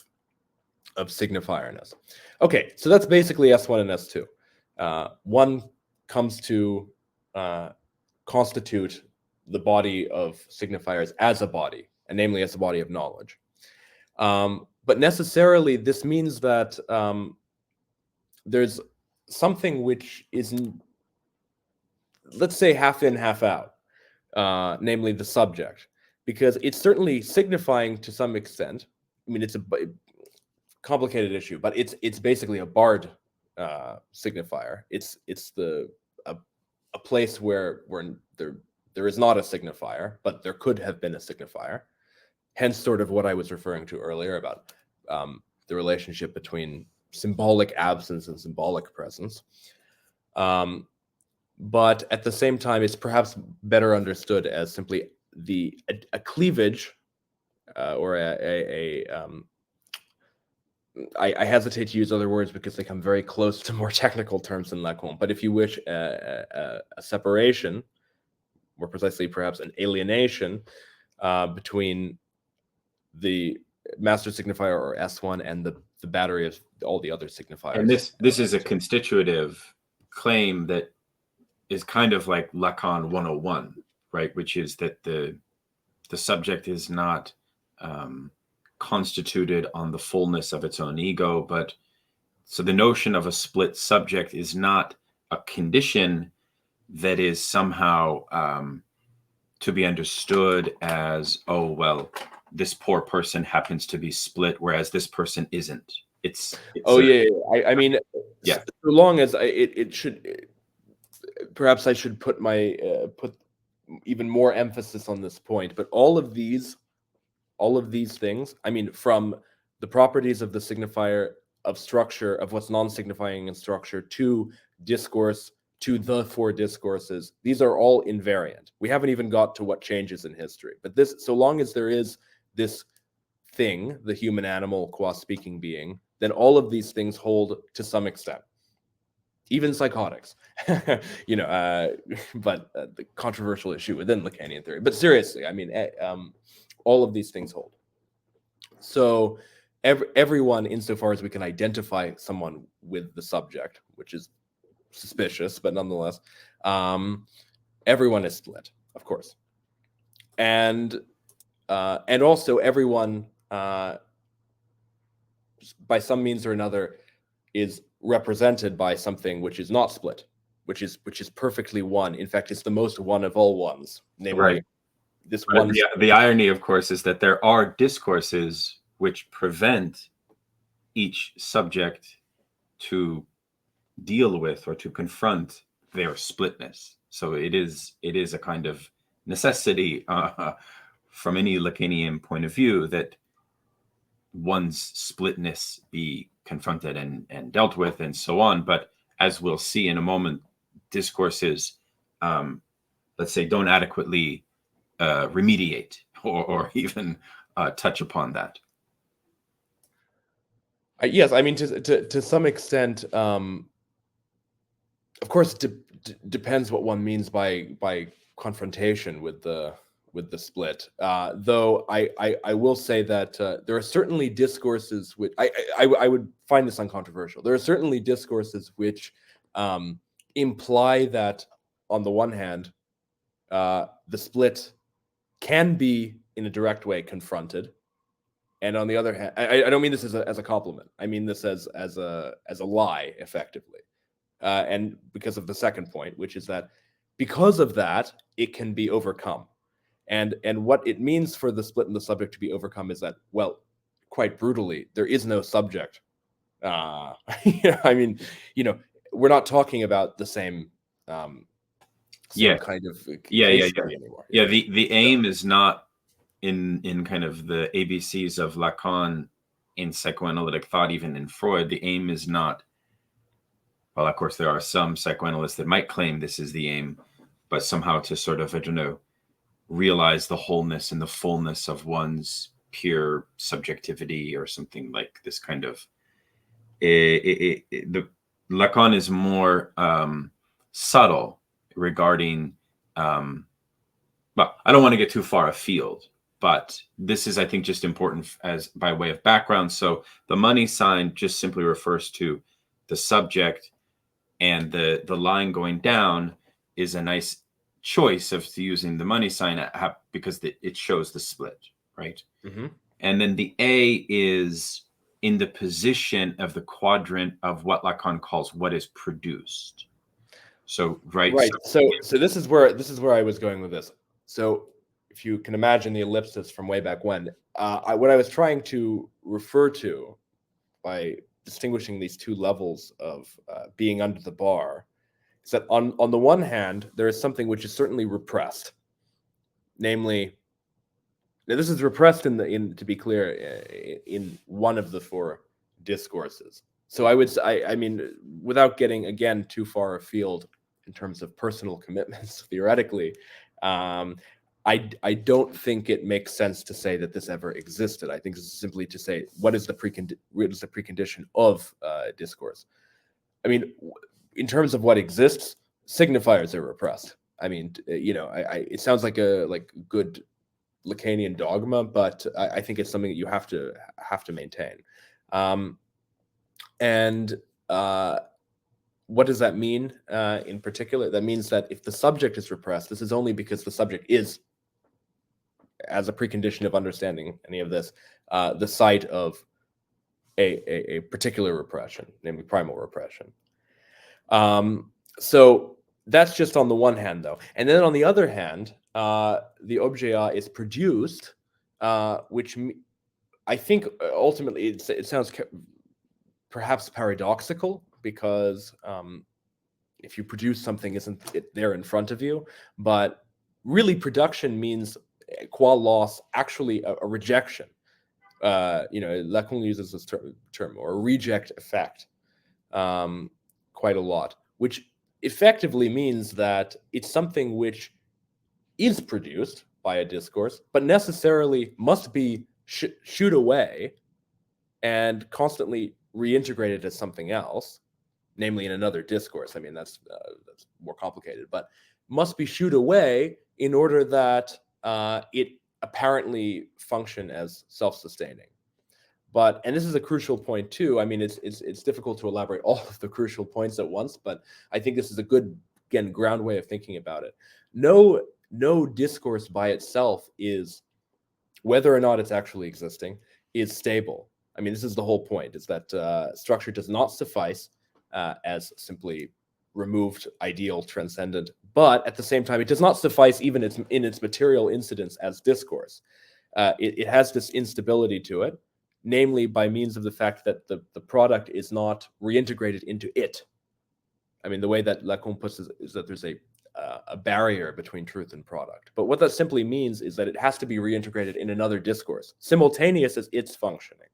signifierness. Okay, so that's basically S1 and S2. One comes to constitute the body of signifiers as a body, and namely as a body of knowledge. But necessarily, this means that there's something which isn't, let's say, half in, half out, namely the subject, because it's certainly signifying to some extent. I mean, it's a complicated issue, but it's basically a barred signifier. It's a place where there is not a signifier, but there could have been a signifier. Hence, sort of what I was referring to earlier about the relationship between symbolic absence and symbolic presence. But at the same time, it's perhaps better understood as simply a cleavage or I hesitate to use other words because they come very close to more technical terms than Lacan. But if you wish, a separation, more precisely perhaps an alienation, between the master signifier, or S1, and the battery of all the other signifiers. And this is a constitutive claim that is kind of like Lacan 101, right? Which is that the subject is not constituted on the fullness of its own ego, but so the notion of a split subject is not a condition that is somehow to be understood as, oh, well, this poor person happens to be split, whereas this person isn't. It's I mean, yeah. So long as it should, perhaps I should put my put even more emphasis on this point. But all of these things, I mean, from the properties of the signifier, of structure, of what's non-signifying in structure, to discourse, to the four discourses, these are all invariant. We haven't even got to what changes in history. But this, so long as there is this thing, the human animal qua speaking being, then all of these things hold to some extent, even psychotics. But the controversial issue within Lacanian theory. But seriously, I mean, all of these things hold. So everyone, insofar as we can identify someone with the subject, which is suspicious, but nonetheless, everyone is split, of course, and also everyone, by some means or another, is represented by something which is not split, which is perfectly one. In fact, it's the most one of all ones, namely Right. This but one. The irony, of course, is that there are discourses which prevent each subject to deal with or to confront their splitness. So it is a kind of necessity from any Lacanian point of view that one's splitness be confronted and dealt with and so on. But as we'll see in a moment, discourses, let's say, don't adequately remediate or even touch upon that. Yes, I mean, to some extent, of course, it depends what one means by confrontation with the split. Though I will say that there are certainly discourses which I would find this uncontroversial. There are certainly discourses which imply that, on the one hand, the split can be in a direct way confronted, and on the other hand, I don't mean this as a compliment. I mean this as a lie, effectively, and because of the second point, which is that because of that, it can be overcome. And what it means for the split in the subject to be overcome is that, well, quite brutally, there is no subject. I mean, we're not talking about the same kind of anymore. Yeah, the aim is not in kind of the ABCs of Lacan in psychoanalytic thought, even in Freud. The aim is not, well, of course, there are some psychoanalysts that might claim this is the aim, but somehow to sort of, I don't know, realize the wholeness and the fullness of one's pure subjectivity or something like this kind of. The Lacan is more subtle regarding. Well, I don't want to get too far afield, but this is, I think, just important as by way of background. So the money sign just simply refers to the subject, and the line going down is a nice choice of using the money sign because it shows the split, right? Mm-hmm. And then the A is in the position of the quadrant of what Lacan calls what is produced. So right. So this is where I was going with this. So if you can imagine the ellipsis from way back when, what I was trying to refer to by distinguishing these two levels of being under the bar is that on the one hand, there is something which is certainly repressed, namely, now this is repressed to be clear, in one of the four discourses. So I mean, without getting again too far afield in terms of personal commitments, theoretically, I don't think it makes sense to say that this ever existed. I think this is simply to say what is the precondition of discourse. I mean, in terms of what exists, signifiers are repressed. I mean, it sounds like a good Lacanian dogma, but I think it's something that you have to maintain. And what does that mean in particular? That means that if the subject is repressed, this is only because the subject is, as a precondition of understanding any of this, the site of a particular repression, namely primal repression. So that's just on the one hand, though. And then on the other hand, the objet is produced, which I think ultimately it sounds perhaps paradoxical, because if you produce something, isn't it there in front of you? But really, production means, qua loss, actually a rejection. Lacan uses this term, or a reject effect, quite a lot, which effectively means that it's something which is produced by a discourse, but necessarily must be shooed away and constantly reintegrated as something else, namely in another discourse. I mean, that's more complicated, but must be shooed away in order that it apparently function as self-sustaining. And this is a crucial point too. I mean, it's difficult to elaborate all of the crucial points at once, but I think this is a good, again, ground way of thinking about it. No discourse by itself is, whether or not it's actually existing, is stable. I mean, this is the whole point, is that structure does not suffice as simply removed, ideal, transcendent, but at the same time, it does not suffice even in its material incidence as discourse. It has this instability to it, namely by means of the fact that the product is not reintegrated into it. I mean, the way that Lacan puts it is that there's a barrier between truth and product. But what that simply means is that it has to be reintegrated in another discourse, simultaneous as its functioning.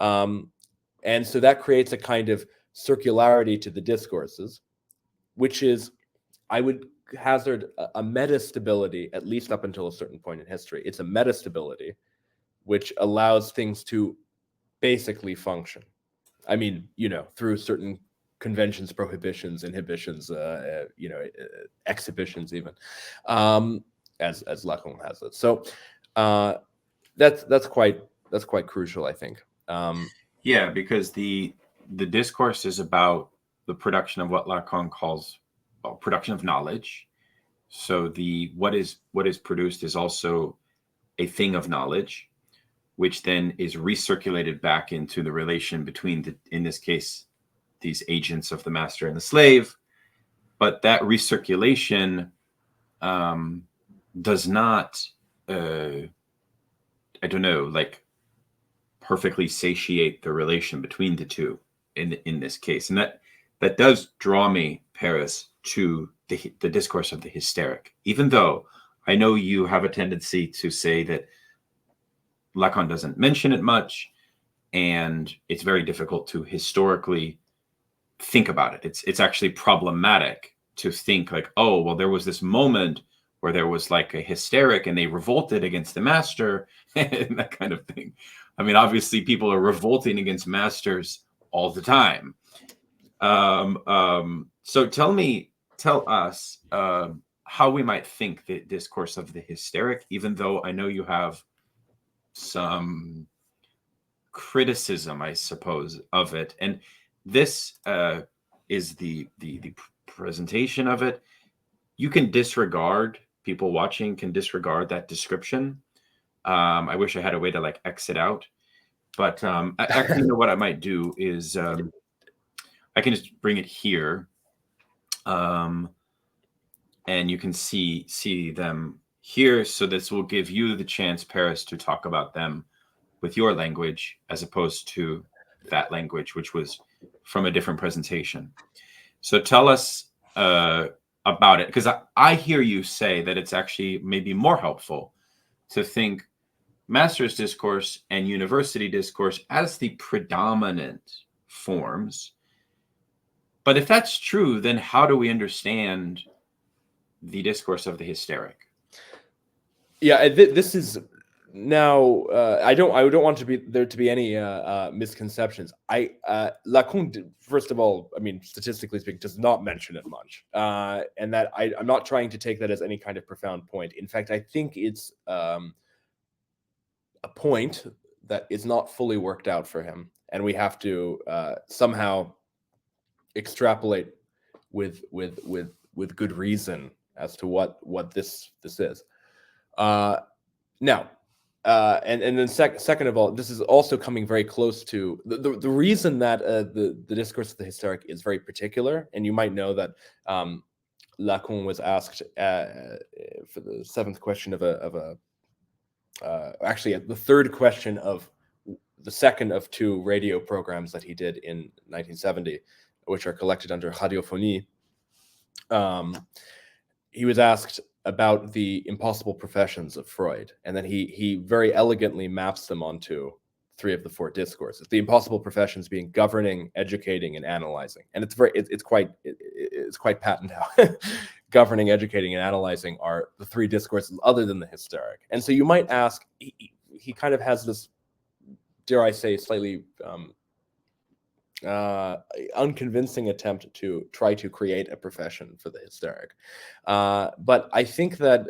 And so that creates a kind of circularity to the discourses, which is, I would hazard, a metastability, at least up until a certain point in history. It's a metastability which allows things to basically function. I mean, through certain conventions, prohibitions, inhibitions, exhibitions, even, as Lacan has it. So that's quite crucial, I think. Yeah, because the discourse is about the production of what Lacan calls production of knowledge. So what is produced is also a thing of knowledge, which then is recirculated back into the relation between, in this case, these agents of the master and the slave. But that recirculation does not, perfectly satiate the relation between the two in this case. And that does draw me, Paris, to the discourse of the hysteric, even though I know you have a tendency to say that Lacan doesn't mention it much, and it's very difficult to historically think about it. It's actually problematic to think like, oh, well, there was this moment where there was like a hysteric and they revolted against the master and that kind of thing. I mean, obviously people are revolting against masters all the time. So tell us how we might think the discourse of the hysteric, even though I know you have some criticism, I suppose, of it. And this is the presentation of it. You can disregard, people watching can disregard that description. I wish I had a way to like exit out, but actually, what I might do is I can just bring it here, and you can see them here. So this will give you the chance, Paris, to talk about them with your language as opposed to that language, which was from a different presentation. So tell us about it, because I hear you say that it's actually maybe more helpful to think master's discourse and university discourse as the predominant forms. But if that's true, then how do we understand the discourse of the hysteric? Yeah, this is Now, I don't want there to be any misconceptions. Lacan, first of all, I mean, statistically speaking, does not mention it much, and that I'm not trying to take that as any kind of profound point. In fact, I think it's a point that is not fully worked out for him, and we have to somehow extrapolate with good reason as to what this is. Now. And then second of all, this is also coming very close to the reason that the discourse of the hysteric is very particular. And you might know that Lacan was asked for the seventh question actually the third question of the second of two radio programs that he did in 1970, which are collected under Radiophonie. He was asked about the impossible professions of Freud, and then he very elegantly maps them onto three of the four discourses. The impossible professions being governing, educating, and analyzing. And it's quite patent how governing, educating, and analyzing are the three discourses other than the hysteric. And so you might ask, he kind of has this, dare I say, slightly unconvincing attempt to try to create a profession for the hysteric. But I think that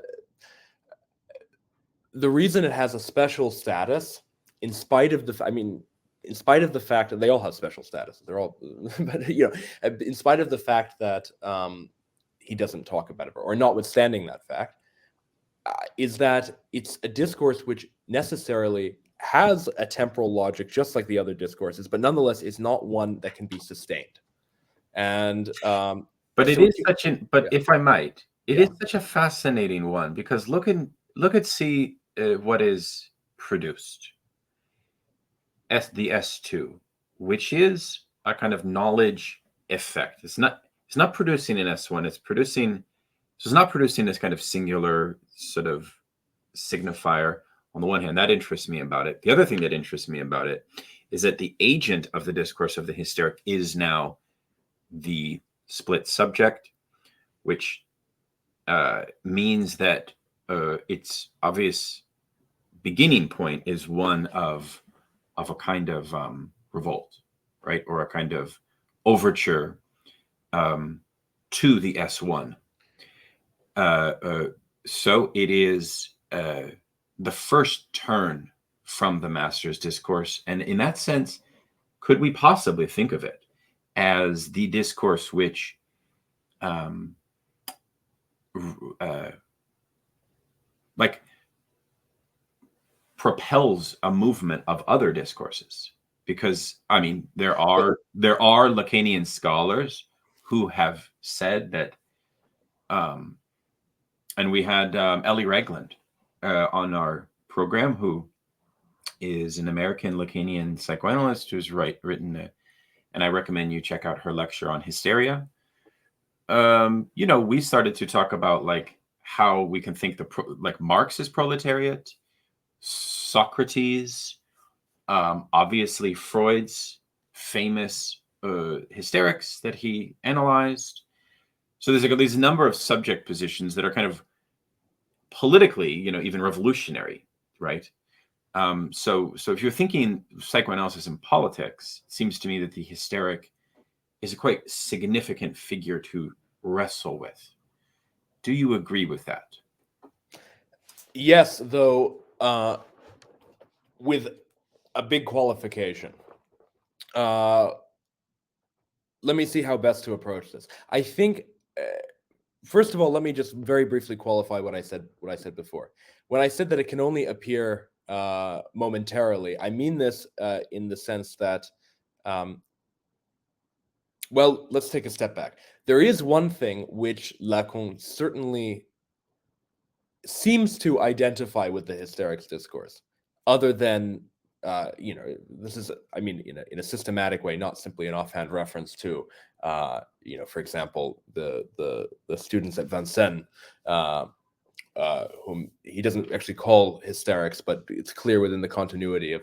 the reason it has a special status, in spite of the fact that they all have special status, they're all, but in spite of the fact that he doesn't talk about it, or notwithstanding that fact, is that it's a discourse which necessarily has a temporal logic, just like the other discourses, but nonetheless is not one that can be sustained. And but it is such an. But if I might, it is such a fascinating one, because look at see what is produced. The S2, which is a kind of knowledge effect. It's not producing an S1. It's producing. So it's not producing this kind of singular sort of signifier. On the one hand, that interests me about it. The other thing that interests me about it is that the agent of the discourse of the hysteric is now the split subject, which means that its obvious beginning point is one of a kind of revolt, right? Or a kind of overture to the S1. So it is the first turn from the master's discourse. And in that sense, could we possibly think of it as the discourse which like propels a movement of other discourses? Because I mean, there are Lacanian scholars who have said that, and we had Ellie Regland on our program, who is an American Lacanian psychoanalyst who's written, and I recommend you check out her lecture on hysteria. We started to talk about like how we can think like Marx's proletariat, Socrates, obviously Freud's famous hysterics that he analyzed. So there's a number of subject positions that are kind of politically, even revolutionary, right? So if you're thinking psychoanalysis and politics, it seems to me that the hysteric is a quite significant figure to wrestle with. Do you agree with that? Yes, though with a big qualification. Let me see how best to approach this. I think, first of all, let me just very briefly qualify what I said before. When I said that it can only appear momentarily, I mean this in the sense that, well, let's take a step back. There is one thing which Lacan certainly seems to identify with the hysterics discourse, other than this is, I mean, in a systematic way, not simply an offhand reference to, for example, the students at Vincennes, whom he doesn't actually call hysterics, but it's clear within the continuity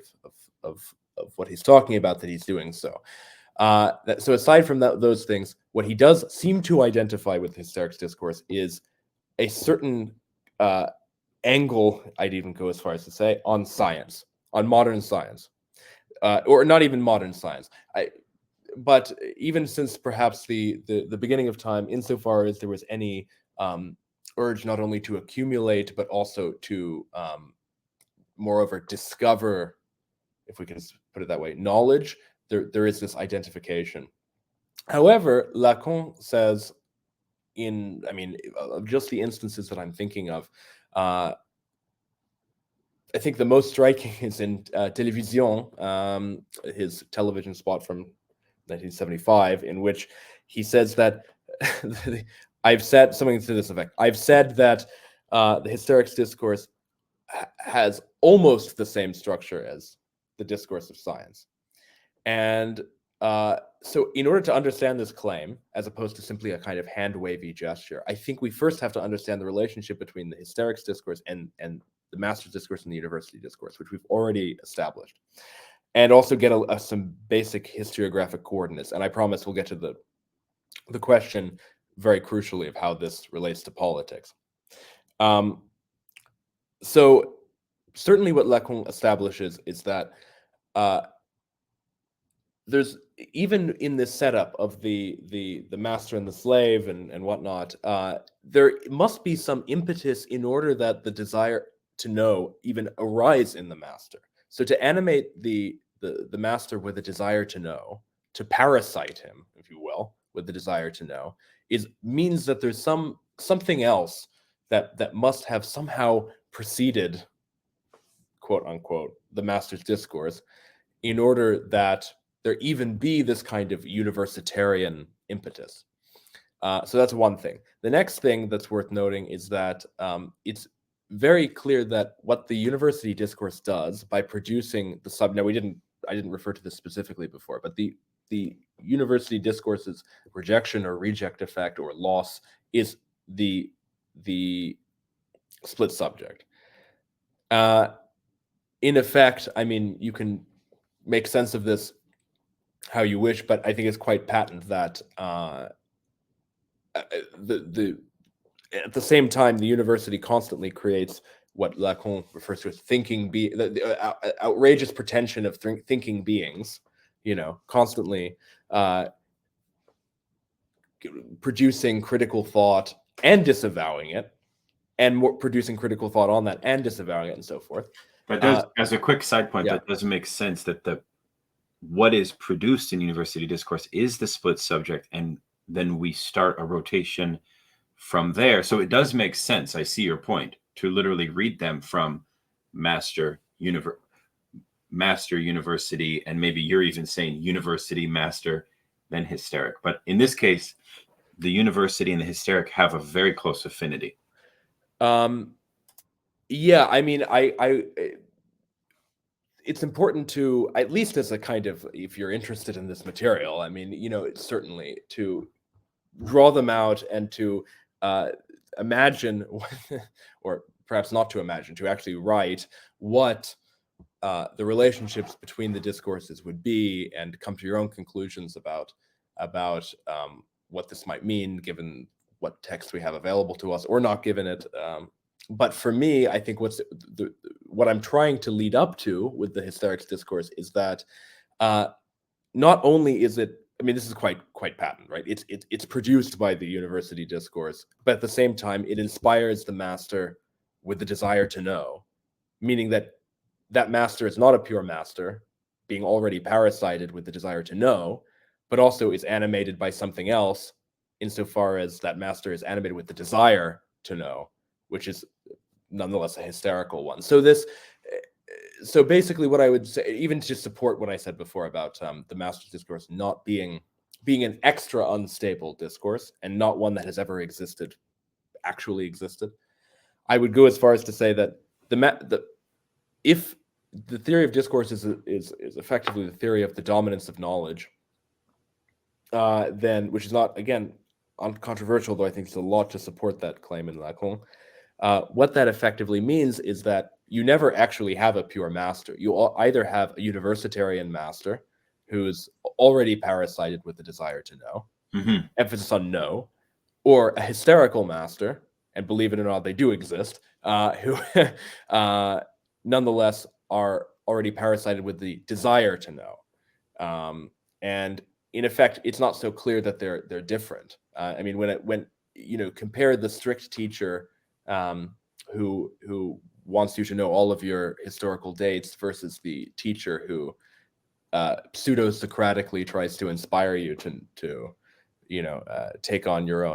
of what he's talking about that he's doing so. So aside from those things, what he does seem to identify with hysterics discourse is a certain angle, I'd even go as far as to say, on science, on modern science, or not even modern science. But even since perhaps the beginning of time, insofar as there was any urge not only to accumulate, but also to, moreover, discover, if we can put it that way, knowledge, there is this identification. However, Lacan says, of just the instances that I'm thinking of, I think the most striking is in Télévision, his television spot from 1975, in which he says that I've said something to this effect. I've said that the Hysterics discourse has almost the same structure as the discourse of science. And so in order to understand this claim, as opposed to simply a kind of hand-wavy gesture, I think we first have to understand the relationship between the Hysterics discourse and the master's discourse and the university discourse, which we've already established, and also get some basic historiographic coordinates. And I promise we'll get to the question very crucially of how this relates to politics. So certainly what Lacan establishes is that there's, even in this setup of the master and the slave and whatnot, there must be some impetus in order that the desire to know even arise in the master. So to animate the master with a desire to know, to parasite him, if you will, with the desire to know, means that there's something else that must have somehow preceded, quote unquote, the master's discourse, in order that there even be this kind of universitarian impetus. So that's one thing. The next thing that's worth noting is that it's very clear that what the university discourse does by producing the now I didn't refer to this specifically before, but the university discourse's rejection or reject effect or loss is the split subject. In effect, I mean, you can make sense of this how you wish, but I think it's quite patent that at the same time, the university constantly creates what Lacan refers to as the outrageous pretension of thinking beings, constantly producing critical thought and disavowing it, and producing critical thought on that and disavowing it, and so forth. But as a quick side point, that doesn't make sense that what is produced in university discourse is the split subject, and then we start a rotation from there. So it does make sense. I see your point, to literally read them from master, university, and maybe you're even saying university, master, then hysteric. But in this case, the university and the hysteric have a very close affinity. Yeah, I mean, it's important to, at least as a kind of, if you're interested in this material, I mean, certainly to draw them out and to imagine, or perhaps not to imagine, to actually write what the relationships between the discourses would be, and come to your own conclusions about what this might mean, given what text we have available to us, or not given it. But for me, I think what I'm trying to lead up to with the hysterics discourse is that not only is it, I mean, this is quite patent, right? It's produced by the university discourse, but at the same time, it inspires the master with the desire to know, meaning that master is not a pure master, being already parasited with the desire to know, but also is animated by something else, insofar as that master is animated with the desire to know, which is nonetheless a hysterical one. So basically what I would say, even to support what I said before about the master's discourse not being an extra unstable discourse, and not one that has ever actually existed, I would go as far as to say that if the theory of discourse is effectively the theory of the dominance of knowledge, then, which is not, again, uncontroversial, though I think there's a lot to support that claim in Lacan. What that effectively means is that you never actually have a pure master. You either have a universitarian master who's already parasited with the desire to know, emphasis on know, or a hysterical master and believe it or not, they do exist, who nonetheless are already parasited with the desire to know. And in effect, it's not so clear that they're different. I mean, when you compare the strict teacher who wants you to know all of your historical dates versus the teacher who pseudo-Socratically tries to inspire you to take on your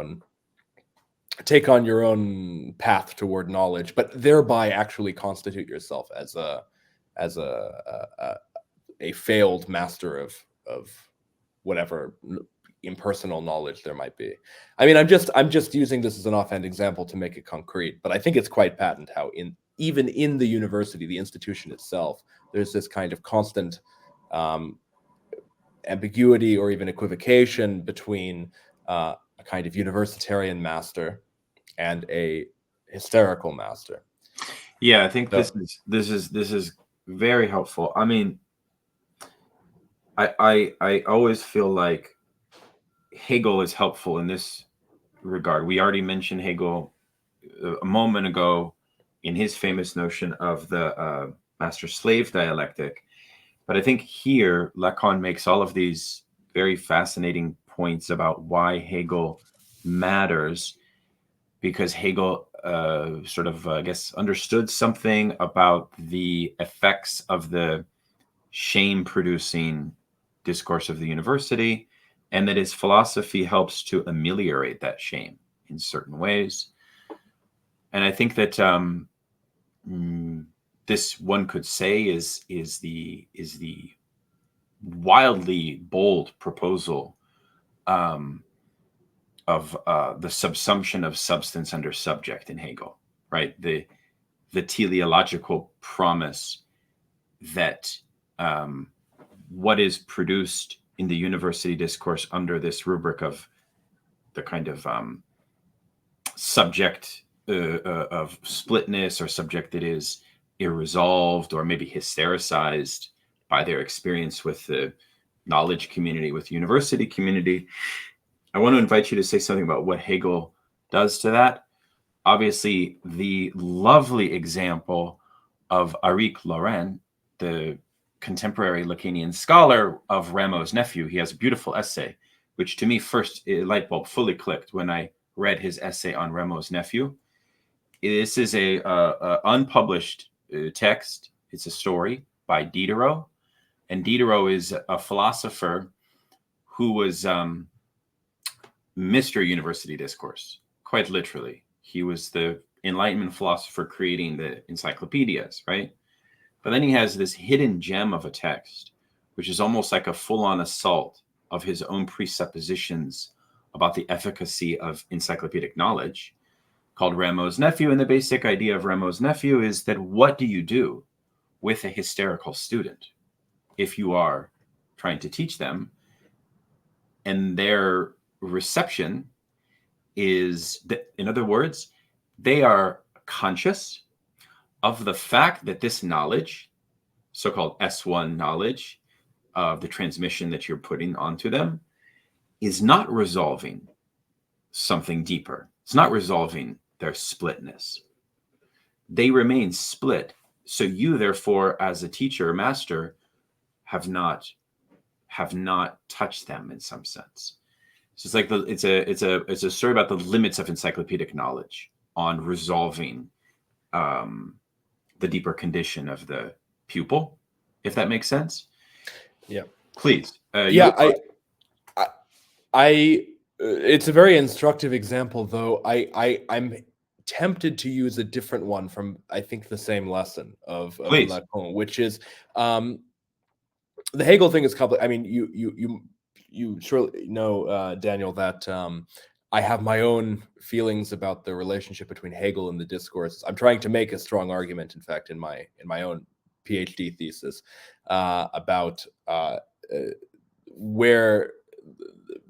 own path toward knowledge, but thereby actually constitute yourself as a failed master of whatever impersonal knowledge there might be. I mean, I'm just using this as an offhand example to make it concrete, but I think it's quite patent how even in the university, the institution itself, there's this kind of constant ambiguity or even equivocation between a kind of universitarian master and a hysterical master. Yeah, I think this is very helpful. I mean, I always feel like Hegel is helpful in this regard. We already mentioned Hegel a moment ago in his famous notion of the master-slave dialectic. But I think here Lacan makes all of these very fascinating points about why Hegel matters, because Hegel I guess, understood something about the effects of the shame-producing discourse of the university, and that his philosophy helps to ameliorate that shame in certain ways. And I think that this, one could say, is the wildly bold proposal of the subsumption of substance under subject in Hegel, right? The teleological promise that what is produced in the university discourse under this rubric of the kind of subject of splitness, or subject that is irresolved or maybe hystericized by their experience with the knowledge community, with the university community. I want to invite you to say something about what Hegel does to that. Obviously, the lovely example of Eric Laurent, the contemporary Lacanian scholar of Rameau's nephew. He has a beautiful essay, which to me first, a light bulb fully clicked when I read his essay on Rameau's nephew. This is a unpublished text. It's a story by Diderot. And Diderot is a philosopher who was Mr. University Discourse, quite literally. He was the Enlightenment philosopher creating the encyclopedias, right? But then he has this hidden gem of a text, which is almost like a full-on assault of his own presuppositions about the efficacy of encyclopedic knowledge, called Rameau's Nephew. And the basic idea of Rameau's Nephew is that what do you do with a hysterical student if you are trying to teach them, and their reception is that, in other words, they are conscious of the fact that this knowledge, so-called S1 knowledge of the transmission that you're putting onto them, is not resolving something deeper. It's not resolving their splitness. They remain split. So you, therefore, as a teacher or master, have not touched them in some sense. So it's like it's a story about the limits of encyclopedic knowledge on resolving the deeper condition of the pupil, if that makes sense. Yeah. Please. It's a very instructive example, though. I'm tempted to use a different one from, I think, the same lesson of Lacan, which is the Hegel thing is complicated. I mean, you surely know, Daniel, that I have my own feelings about the relationship between Hegel and the discourses. I'm trying to make a strong argument, in fact, in my own Ph.D. thesis about where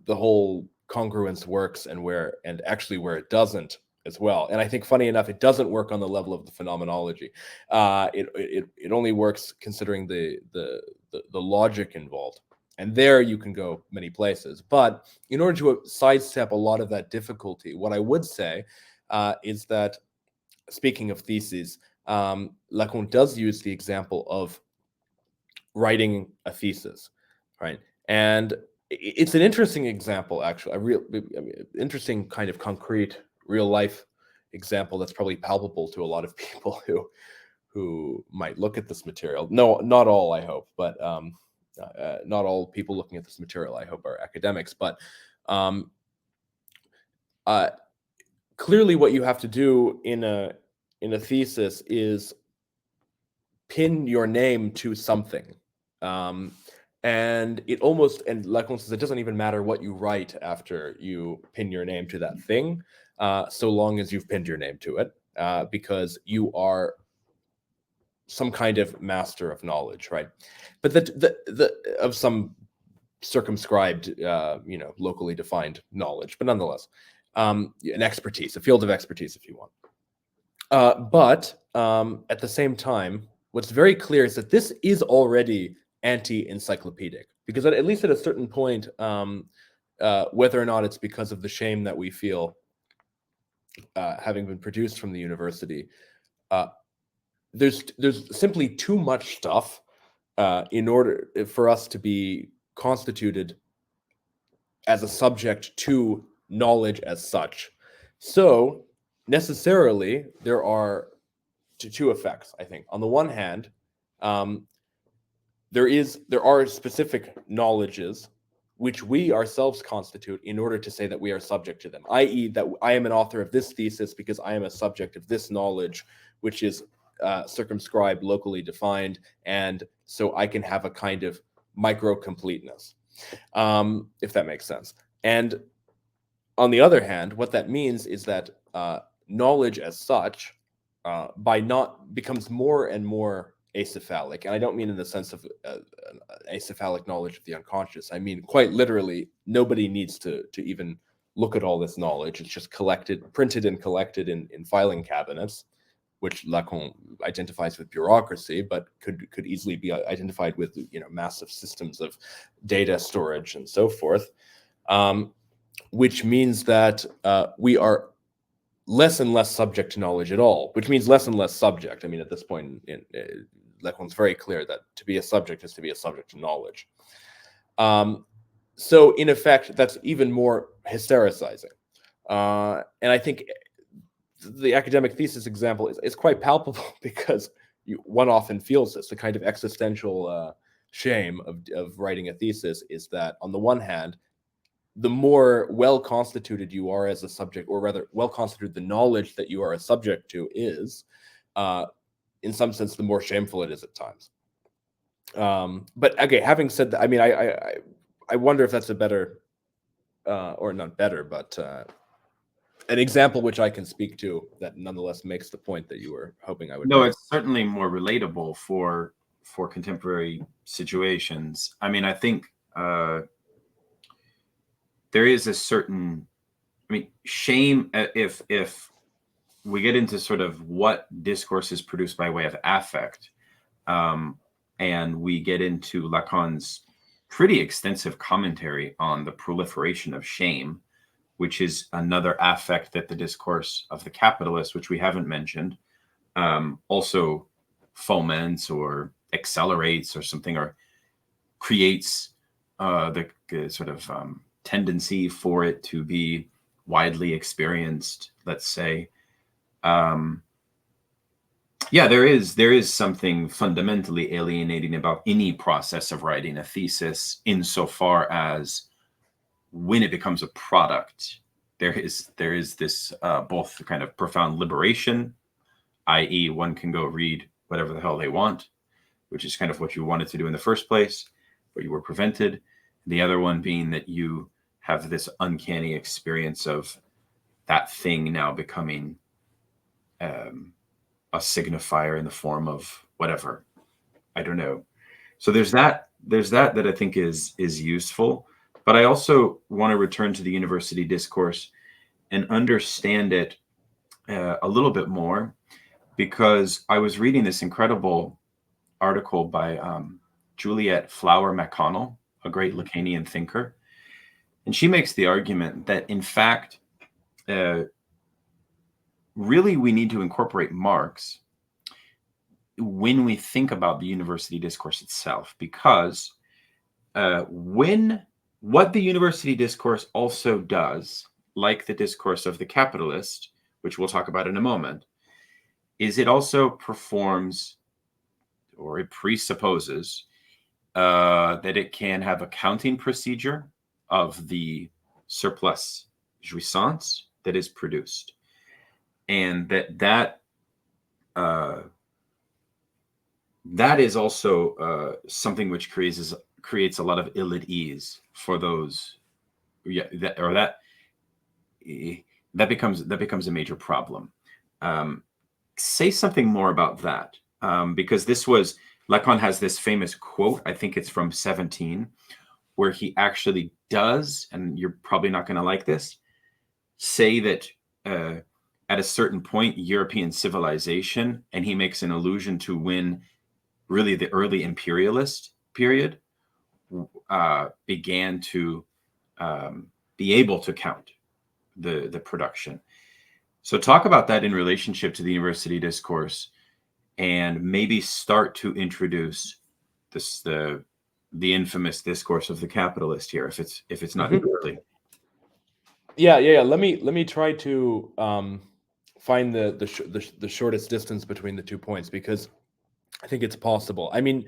the whole congruence works and actually where it doesn't as well. And I think, funny enough, it doesn't work on the level of the phenomenology. It only works considering the logic involved. And there you can go many places. But in order to sidestep a lot of that difficulty, what I would say is that, speaking of theses, Lacan does use the example of writing a thesis, right? And it's an interesting example, actually, interesting kind of concrete, real life example that's probably palpable to a lot of people who might look at this material. No, not all, I hope, but not all people looking at this material, I hope, are academics. But clearly, what you have to do in a thesis is pin your name to something. And Lacan says it doesn't even matter what you write after you pin your name to that thing, so long as you've pinned your name to it, because you are some kind of master of knowledge, right? But of some circumscribed, locally defined knowledge, but nonetheless, an expertise, a field of expertise, if you want. But at the same time, what's very clear is that this is already anti-encyclopedic, because at least at a certain point, whether or not it's because of the shame that we feel having been produced from the university, there's simply too much stuff in order for us to be constituted as a subject to knowledge as such. So necessarily, there are two effects, I think. On the one hand, there are specific knowledges which we ourselves constitute in order to say that we are subject to them, i.e. that I am an author of this thesis because I am a subject of this knowledge, which is circumscribed, locally defined, and so I can have a kind of micro-completeness, if that makes sense. And on the other hand, what that means is that knowledge as such, becomes more and more acephalic. And I don't mean in the sense of acephalic knowledge of the unconscious. I mean, quite literally, nobody needs to even look at all this knowledge. It's just printed and collected in filing cabinets, which Lacan identifies with bureaucracy, but could easily be identified with massive systems of data storage and so forth, which means that we are less and less subject to knowledge at all, which means less and less subject. I mean, at this point, Lacan's very clear that to be a subject is to be a subject to knowledge. So in effect, that's even more hystericizing. And I think the academic thesis example is quite palpable because one often feels this, the kind of existential shame of writing a thesis is that, on the one hand, the more well-constituted you are as a subject, or rather well-constituted the knowledge that you are a subject to is, in some sense, the more shameful it is at times. But okay, having said that, I mean, I wonder if that's a better, or not better, but an example which I can speak to that nonetheless makes the point that you were hoping I would No, make. it's certainly more relatable for contemporary situations. I mean, I think there is a certain, shame, if we get into sort of what discourse is produced by way of affect, and we get into Lacan's pretty extensive commentary on the proliferation of shame, which is another affect that the discourse of the capitalist, which we haven't mentioned, also foments or accelerates or something, or creates the sort of tendency for it to be widely experienced, let's say. Yeah, there is something fundamentally alienating about any process of writing a thesis, insofar as when it becomes a product, there is this both kind of profound liberation, i.e. one can go read whatever the hell they want, which is kind of what you wanted to do in the first place, but you were prevented. The other one being that you have this uncanny experience of that thing now becoming a signifier in the form of whatever, I don't know. So there's that I think is useful. But I also want to return to the university discourse and understand it a little bit more, because I was reading this incredible article by Juliet Flower McConnell, a great Lacanian thinker. And she makes the argument that, in fact, really we need to incorporate Marx when we think about the university discourse itself, because what the university discourse also does, like the discourse of the capitalist, which we'll talk about in a moment, is it also performs, or it presupposes, that it can have a counting procedure of the surplus jouissance that is produced, and that is also something which creates a lot of ill at ease for those, that becomes a major problem. Say something more about that, because Lacan has this famous quote, I think it's from 17, where he actually does, and you're probably not going to like this, say that at a certain point, European civilization, and he makes an allusion to when really the early imperialist period began to be able to count the production. So talk about that in relationship to the university discourse, and maybe start to introduce the infamous discourse of the capitalist here, if it's not too early. Yeah. Let me try to find the shortest distance between the 2 points, because I think it's possible. I mean,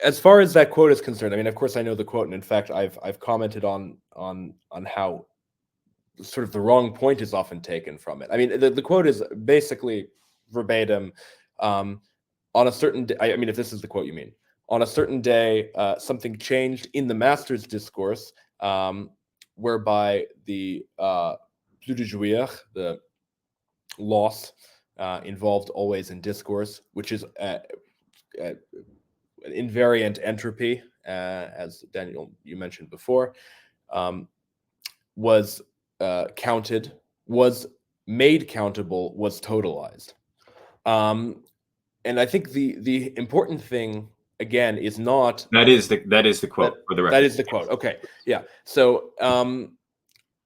as far as that quote is concerned, I mean, of course I know the quote, and in fact I've commented on how sort of the wrong point is often taken from it. I mean, the quote is basically verbatim. On a certain day, I mean, if this is the quote you mean, on a certain day, something changed in the master's discourse, whereby the plus de jouir, the loss involved always in discourse, which is invariant entropy, as Daniel, you mentioned before, was counted, was made countable, was totalized. And I think the important thing, again, is not... That is the quote, for the record. That is the quote. Okay. Yeah. So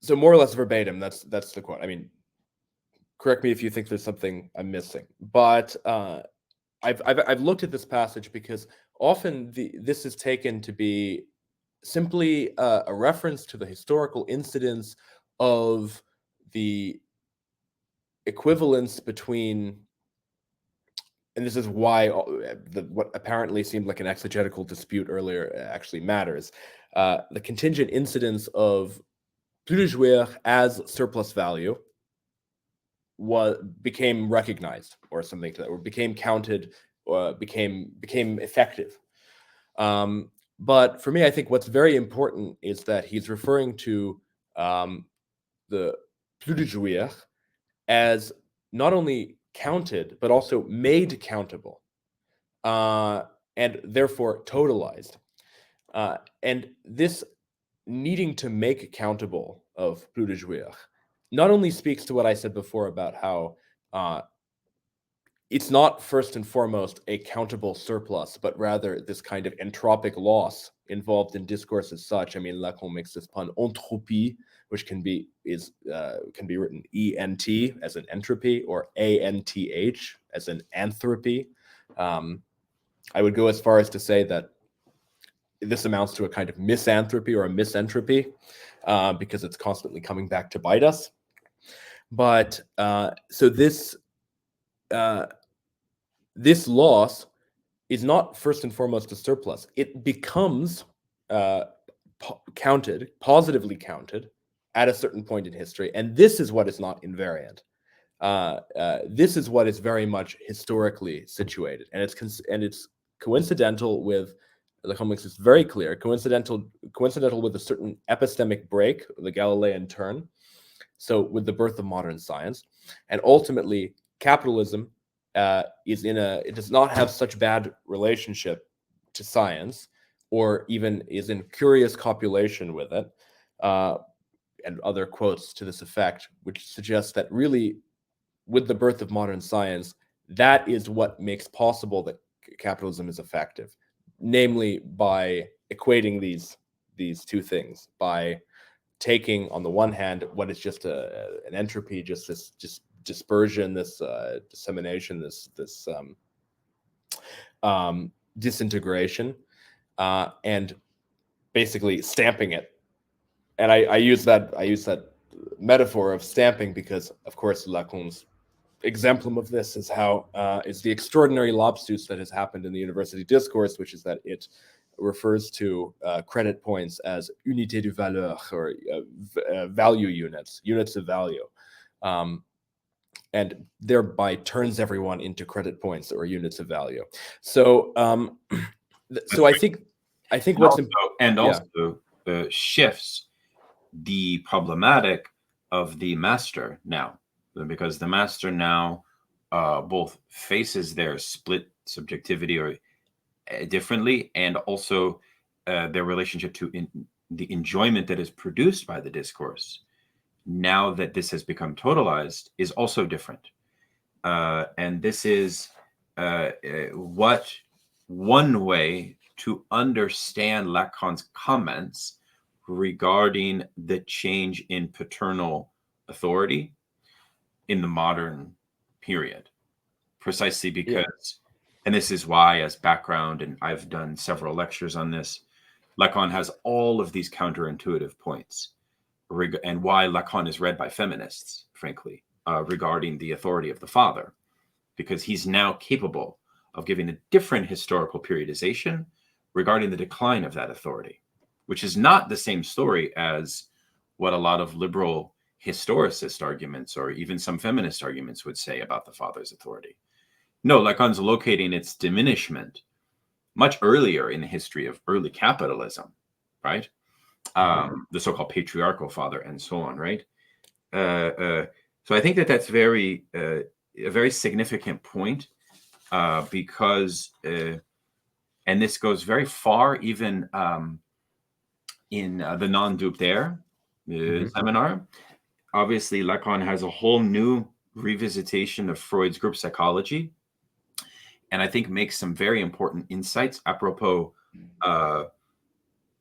so more or less verbatim, that's the quote. I mean, correct me if you think there's something I'm missing, but I've looked at this passage because often this is taken to be simply a reference to the historical incidence of the equivalence between, and this is why what apparently seemed like an exegetical dispute earlier actually matters, the contingent incidence of plus de jouir as surplus value became recognized, or something to that, or became counted, or became effective. But for me, I think what's very important is that he's referring to the plus de jouir as not only counted, but also made countable, and therefore totalized. And this needing to make countable of plus de jouir not only speaks to what I said before about how it's not first and foremost a countable surplus, but rather this kind of entropic loss involved in discourse as such. I mean, Lacan makes this pun, entropie, which can be written ENT as an entropy, or ANTH as an anthropy. I would go as far as to say that this amounts to a kind of misanthropy or a misentropy, because it's constantly coming back to bite us. But so this loss is not first and foremost a surplus. It becomes counted, positively counted, at a certain point in history, and this is what is not invariant. This is what is very much historically situated, and it's coincidental with, the comics is very clear, coincidental with a certain epistemic break, the Galilean turn. So with the birth of modern science, and ultimately capitalism it does not have such bad relationship to science, or even is in curious copulation with it, and other quotes to this effect, which suggests that really, with the birth of modern science, that is what makes possible that capitalism is effective, namely by equating these two things, by taking on the one hand what is just an entropy, just this dispersion, this dissemination, this disintegration, and basically stamping it. And I use that metaphor of stamping because, of course, Lacan's exemplum of this is is the extraordinary lapsus that has happened in the university discourse, which is that it refers to credit points as unité de valeur, or value units of value, and thereby turns everyone into credit points or units of value. So, so I think what's also shifts the problematic of the master now, because the master now both faces their split subjectivity or differently, and also their relationship to the enjoyment that is produced by the discourse, now that this has become totalized, is also different. And this is what one way to understand Lacan's comments regarding the change in paternal authority in the modern period, precisely because, and this is why, as background, and I've done several lectures on this, Lacan has all of these counterintuitive points, and why Lacan is read by feminists, frankly, regarding the authority of the father, because he's now capable of giving a different historical periodization regarding the decline of that authority, which is not the same story as what a lot of liberal historicist arguments or even some feminist arguments would say about the father's authority. No, Lacan's locating its diminishment much earlier in the history of early capitalism, right? The so-called patriarchal father and so on, right? So I think that that's a very significant point, because, and this goes very far even in the non-duped air seminar. Obviously, Lacan has a whole new revisitation of Freud's group psychology, and I think makes some very important insights apropos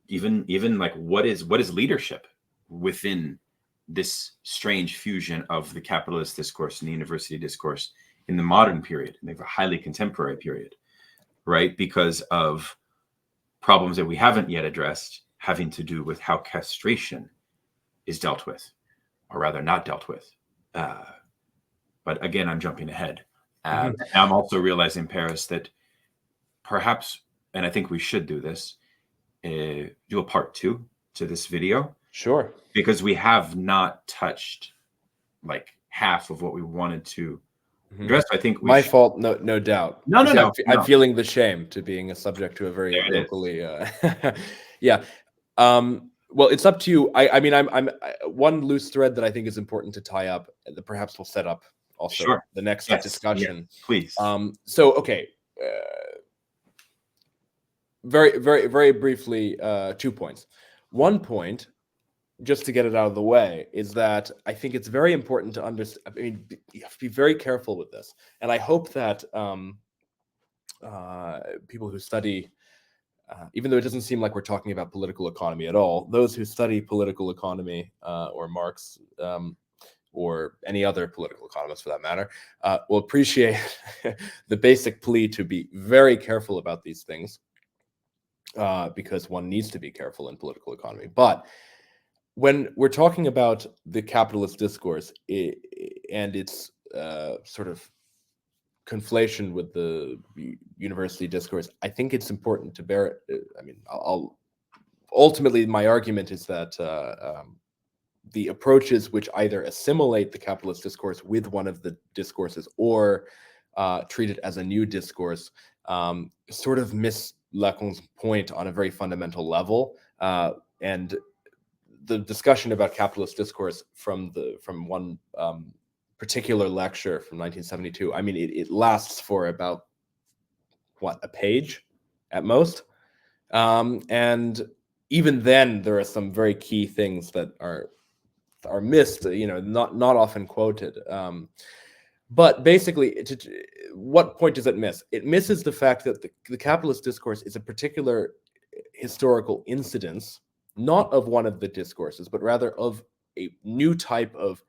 even like what is leadership within this strange fusion of the capitalist discourse and the university discourse in the modern period, and a highly contemporary period, right? Because of problems that we haven't yet addressed, having to do with how castration is dealt with, or rather not dealt with. But again, I'm jumping ahead. And I'm also realizing, Paris, that perhaps, and I think we should do this, do a part 2 to this video. Sure. Because we have not touched like half of what we wanted to address. I think my fault, no doubt. No. I'm feeling the shame to being a subject to a very locally. Yeah. Well, it's up to you. I mean, I'm one loose thread that I think is important to tie up, that perhaps we'll set up also the next discussion. Yeah, please. So, okay. Very, very, very briefly, 2 points. One point, just to get it out of the way, is that I think it's very important to understand. I mean, you have to be very careful with this, and I hope that people who study, even though it doesn't seem like we're talking about political economy at all, those who study political economy or Marx or any other political economist for that matter, will appreciate the basic plea to be very careful about these things, because one needs to be careful in political economy. But when we're talking about the capitalist discourse and its sort of conflation with the university discourse, I think it's important to bear it. I mean, ultimately, my argument is that the approaches which either assimilate the capitalist discourse with one of the discourses or treat it as a new discourse sort of miss Lacan's point on a very fundamental level. And the discussion about capitalist discourse from one particular lecture from 1972, I mean, it lasts for about, a page at most. And even then, there are some very key things that are missed, not often quoted. But basically, what point does it miss? It misses the fact that the capitalist discourse is a particular historical incidence, not of one of the discourses, but rather of a new type of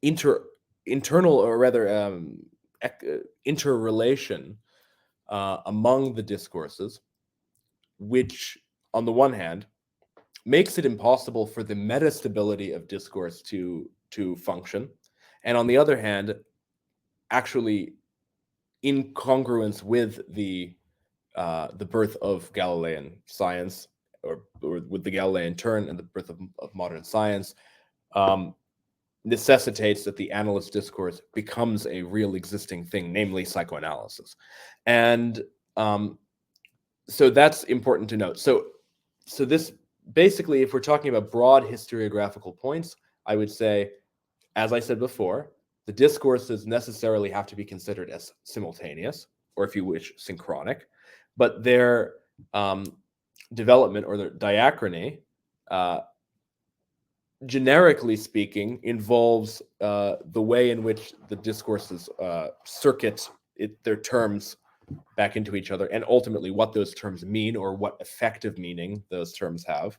internal, or rather interrelation among the discourses, which on the one hand makes it impossible for the metastability of discourse to function, and on the other hand, actually in congruence with the birth of Galilean science, or with the Galilean turn and the birth of modern science, necessitates that the analyst discourse becomes a real existing thing, namely psychoanalysis. And so that's important to note. So this basically, if we're talking about broad historiographical points, I would say, as I said before, the discourses necessarily have to be considered as simultaneous, or if you wish, synchronic, but their development, or their diachrony, generically speaking, involves the way in which the discourses circuit their terms back into each other, and ultimately what those terms mean, or what effective meaning those terms have,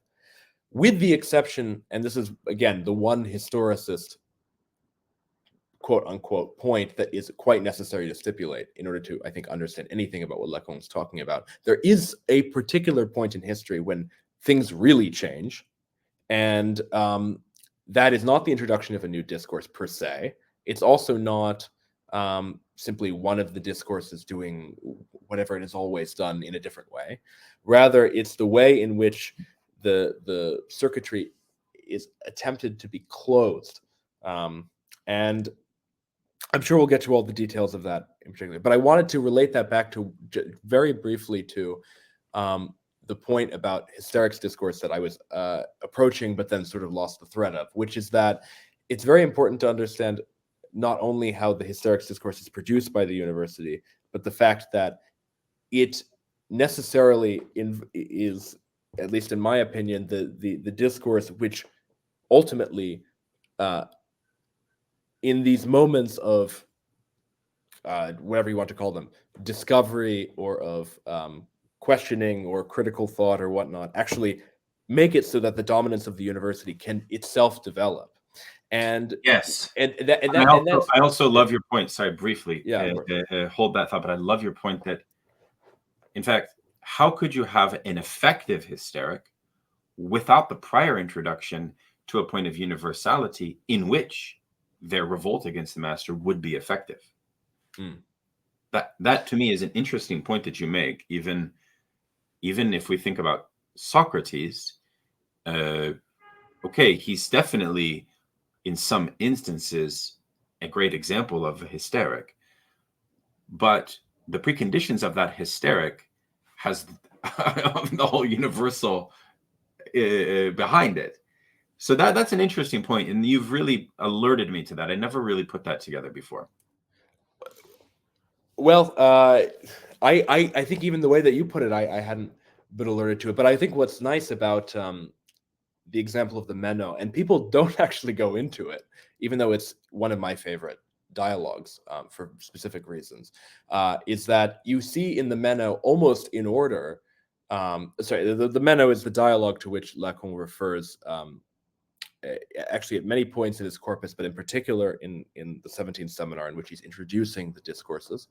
with the exception, and this is, again, the one historicist quote unquote point that is quite necessary to stipulate in order to, I think, understand anything about what Lacan is talking about. There is a particular point in history when things really change, and that is not the introduction of a new discourse per se. It's also not simply one of the discourses doing whatever it has always done in a different way. Rather, it's the way in which the circuitry is attempted to be closed. And I'm sure we'll get to all the details of that in particular, but I wanted to relate that back to very briefly to the point about Hysteric's discourse that I was approaching, but then sort of lost the thread of, which is that it's very important to understand not only how the Hysteric's discourse is produced by the university, but the fact that it necessarily is, at least in my opinion, the discourse which ultimately, in these moments of whatever you want to call them, discovery, or of questioning or critical thought or whatnot, actually make it so that the dominance of the university can itself develop. And yes, that's, I also love your point. Sorry, briefly, yeah, hold that thought, but I love your point that, in fact, how could you have an effective hysteric without the prior introduction to a point of universality in which their revolt against the master would be effective? That to me is an interesting point that you make. Even if we think about Socrates, okay, he's definitely in some instances a great example of a hysteric, but the preconditions of that hysteric has the whole universal behind it. So that's an interesting point, and you've really alerted me to that. I never really put that together before. Well, I think even the way that you put it, I hadn't been alerted to it. But I think what's nice about the example of the Meno, and people don't actually go into it, even though it's one of my favorite dialogues for specific reasons, is that you see in the Meno, almost in order, the Meno is the dialogue to which Lacan refers actually at many points in his corpus, but in particular in the 17th seminar, in which he's introducing the discourses,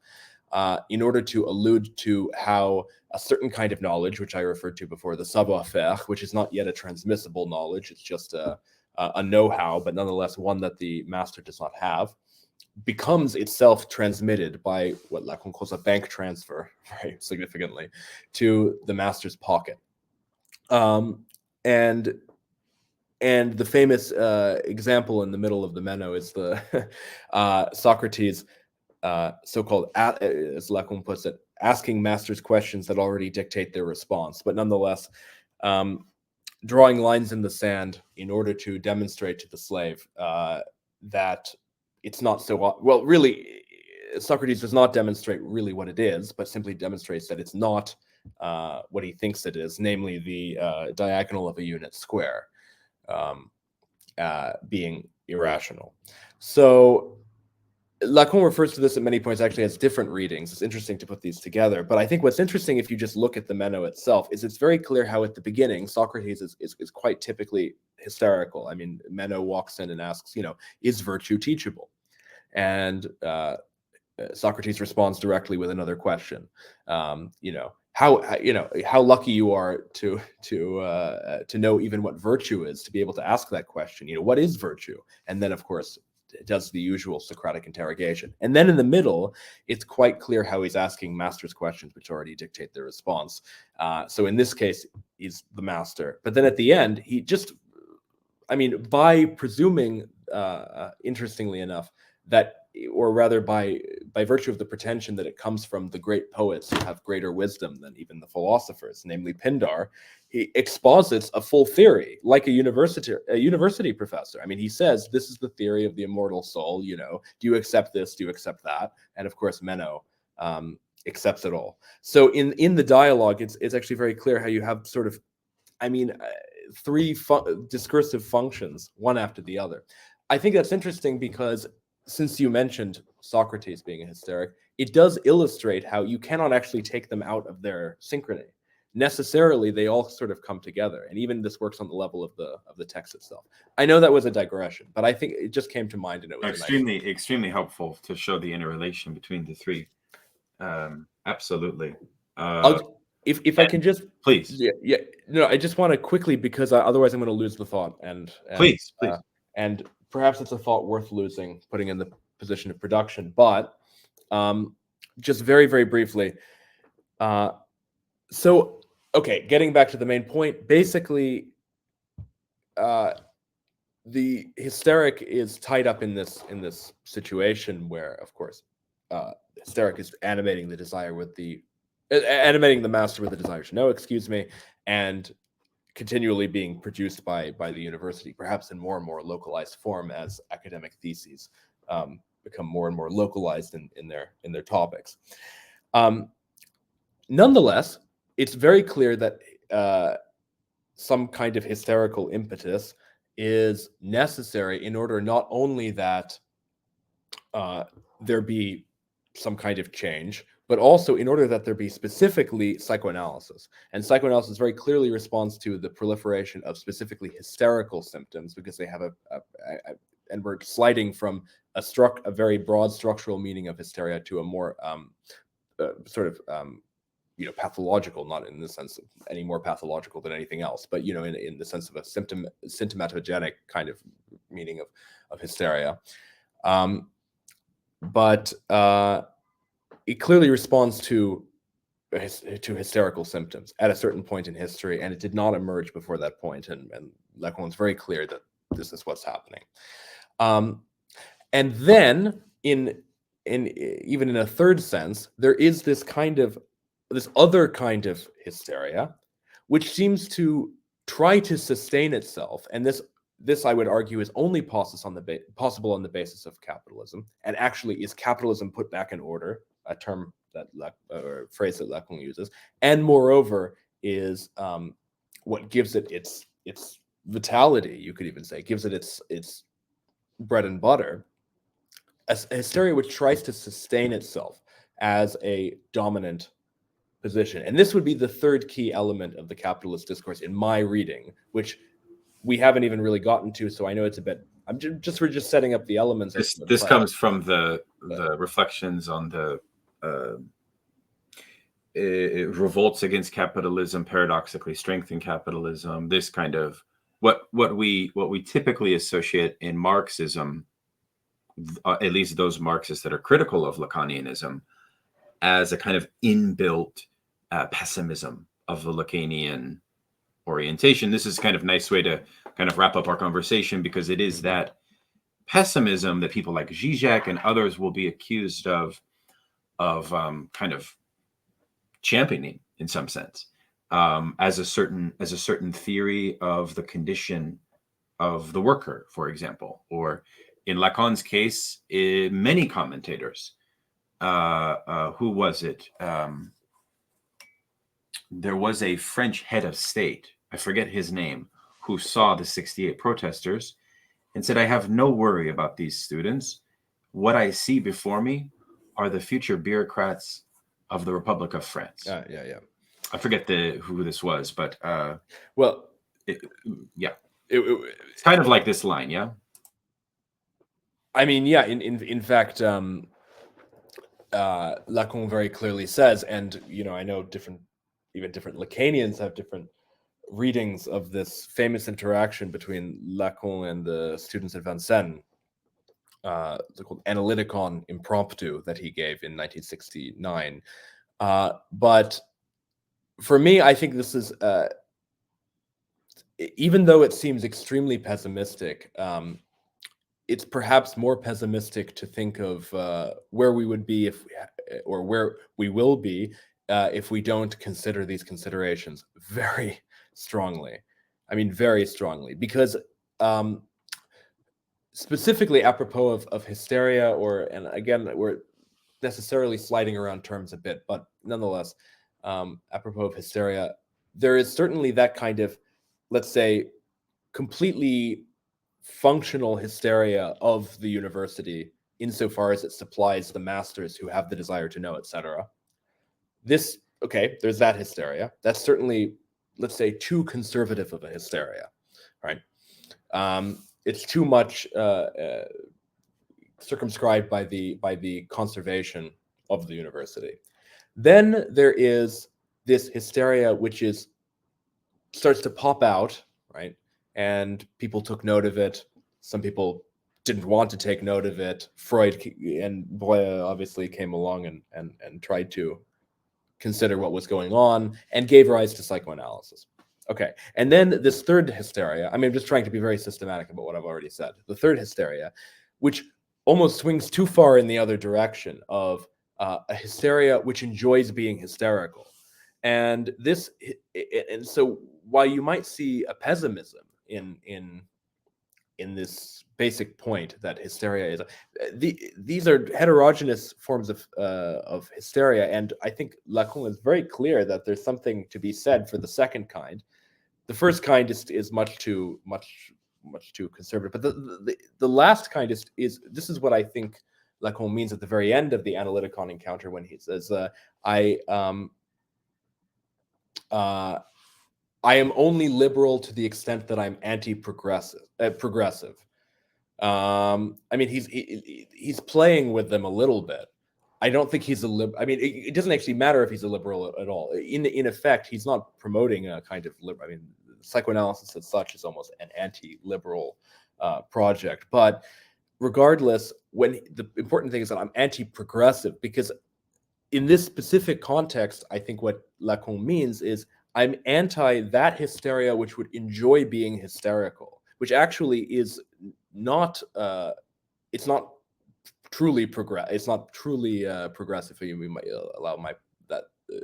in order to allude to how a certain kind of knowledge, which I referred to before, the savoir-faire, which is not yet a transmissible knowledge, it's just a know-how, but nonetheless one that the master does not have, becomes itself transmitted by what Lacan calls a bank transfer, very significantly, to the master's pocket. And the famous example in the middle of the Meno is the Socrates, so-called, as Lacan puts it, asking masters questions that already dictate their response, but nonetheless drawing lines in the sand in order to demonstrate to the slave that it's not so well. Really, Socrates does not demonstrate really what it is, but simply demonstrates that it's not what he thinks it is, namely the diagonal of a unit square. Being irrational. So Lacan refers to this at many points actually as different readings. It's interesting to put these together. But I think what's interesting, if you just look at the Meno itself, is it's very clear how at the beginning, Socrates is quite typically hysterical. I mean, Meno walks in and asks, is virtue teachable? And Socrates responds directly with another question. How lucky you are to know even what virtue is, to be able to ask that question. What is virtue? And then, of course, it does the usual Socratic interrogation. And then in the middle, it's quite clear how he's asking master's questions, which already dictate the response. So in this case, he's the master. But then at the end, he just, by presuming, interestingly enough, that, or rather by virtue of the pretension that it comes from the great poets who have greater wisdom than even the philosophers, namely Pindar, he exposits a full theory like a university professor. He says, this is the theory of the immortal soul. Do you accept this? Do you accept that? And of course, Meno accepts it all. So in the dialogue, it's actually very clear how you have sort of, three discursive functions, one after the other. I think that's interesting because, since you mentioned Socrates being a hysteric, it does illustrate how you cannot actually take them out of their synchrony. Necessarily, they all sort of come together, and even this works on the level of the text itself. I know that was a digression, but I think it just came to mind, and it was extremely helpful to show the interrelation between the three. Absolutely. If I can just please, no, I just want to quickly, because otherwise I'm going to lose the thought. And please. And perhaps it's a thought worth losing, putting in the position of production. But just very, very briefly. So, okay, getting back to the main point, basically, the hysteric is tied up in this situation where, of course, hysteric is animating the master with the desire to know, and continually being produced by the university, perhaps in more and more localized form as academic theses become more and more localized in their topics. Nonetheless, it's very clear that some kind of hysterical impetus is necessary in order not only that there be some kind of change, but also in order that there be specifically psychoanalysis. And psychoanalysis very clearly responds to the proliferation of specifically hysterical symptoms, because they have and we're sliding from a very broad structural meaning of hysteria to a more pathological, not in the sense of any more pathological than anything else, but in the sense of a symptomatogenic kind of meaning of hysteria. But it clearly responds to hysterical symptoms at a certain point in history, and it did not emerge before that point. And Lacan's very clear that this is what's happening. And then, even in a third sense, there is this other kind of hysteria, which seems to try to sustain itself, and this I would argue is only possible on the basis of capitalism, and actually is capitalism put back in order, a term that or phrase that Lacan uses, and moreover is what gives it its vitality. You could even say gives it its bread and butter. A hysteria which tries to sustain itself as a dominant position, and this would be the third key element of the capitalist discourse in my reading, which we haven't even really gotten to. So I know it's a bit. We're just setting up the elements. This comes from the reflections on the revolts against capitalism, paradoxically strengthen capitalism. This kind of what we typically associate in Marxism, at least those Marxists that are critical of Lacanianism, as a kind of inbuilt pessimism of the Lacanian orientation. This is kind of a nice way to kind of wrap up our conversation, because it is that pessimism that people like Zizek and others will be accused of kind of championing in some sense, as a certain theory of the condition of the worker, for example, or in Lacan's case, many commentators. Who was it? There was a French head of state, I forget his name, who saw the 68 protesters and said, I have no worry about these students. what I see before me are the future bureaucrats of the Republic of France. Yeah. I forget who this was, but well, yeah, it's kind of like this line, yeah. I mean, yeah. In fact, Lacan very clearly says, and I know even different Lacanians have different readings of this famous interaction between Lacan and the students at Vincennes, called Analyticon Impromptu, that he gave in 1969. But for me, I think this is, even though it seems extremely pessimistic, it's perhaps more pessimistic to think of where we would be or where we will be if we don't consider these considerations very strongly. I mean, very strongly, because specifically apropos of hysteria, and again, we're necessarily sliding around terms a bit, but nonetheless, apropos of hysteria, there is certainly that kind of, let's say, completely functional hysteria of the university insofar as it supplies the masters who have the desire to know, etc. There's that hysteria. That's certainly, let's say, too conservative of a hysteria, right? It's too much circumscribed by the conservation of the university. Then there is this hysteria which starts to pop out, right? And people took note of it. Some people didn't want to take note of it. Freud and Boye obviously came along and tried to consider what was going on and gave rise to psychoanalysis. Okay, and then this third hysteria, I mean, I'm just trying to be very systematic about what I've already said. The third hysteria, which almost swings too far in the other direction of a hysteria which enjoys being hysterical. And so while you might see a pessimism in this basic point that hysteria is, these are heterogeneous forms of hysteria, and I think Lacan is very clear that there's something to be said for the second kind. The first kind is much too conservative, but the last kind is this is what I think Lacan means at the very end of the Analyticon encounter when he says, I am only liberal to the extent that I'm anti-progressive. Progressive. I mean, he's playing with them a little bit. I don't think he's a liberal. I mean, it doesn't actually matter if he's a liberal at all. In effect, he's not promoting a kind of liberal. I mean, psychoanalysis as such is almost an anti-liberal project. But regardless, when the important thing is that I'm anti-progressive, because in this specific context, I think what Lacan means is I'm anti that hysteria which would enjoy being hysterical, which actually is not. It's not truly It's not truly progressive. You might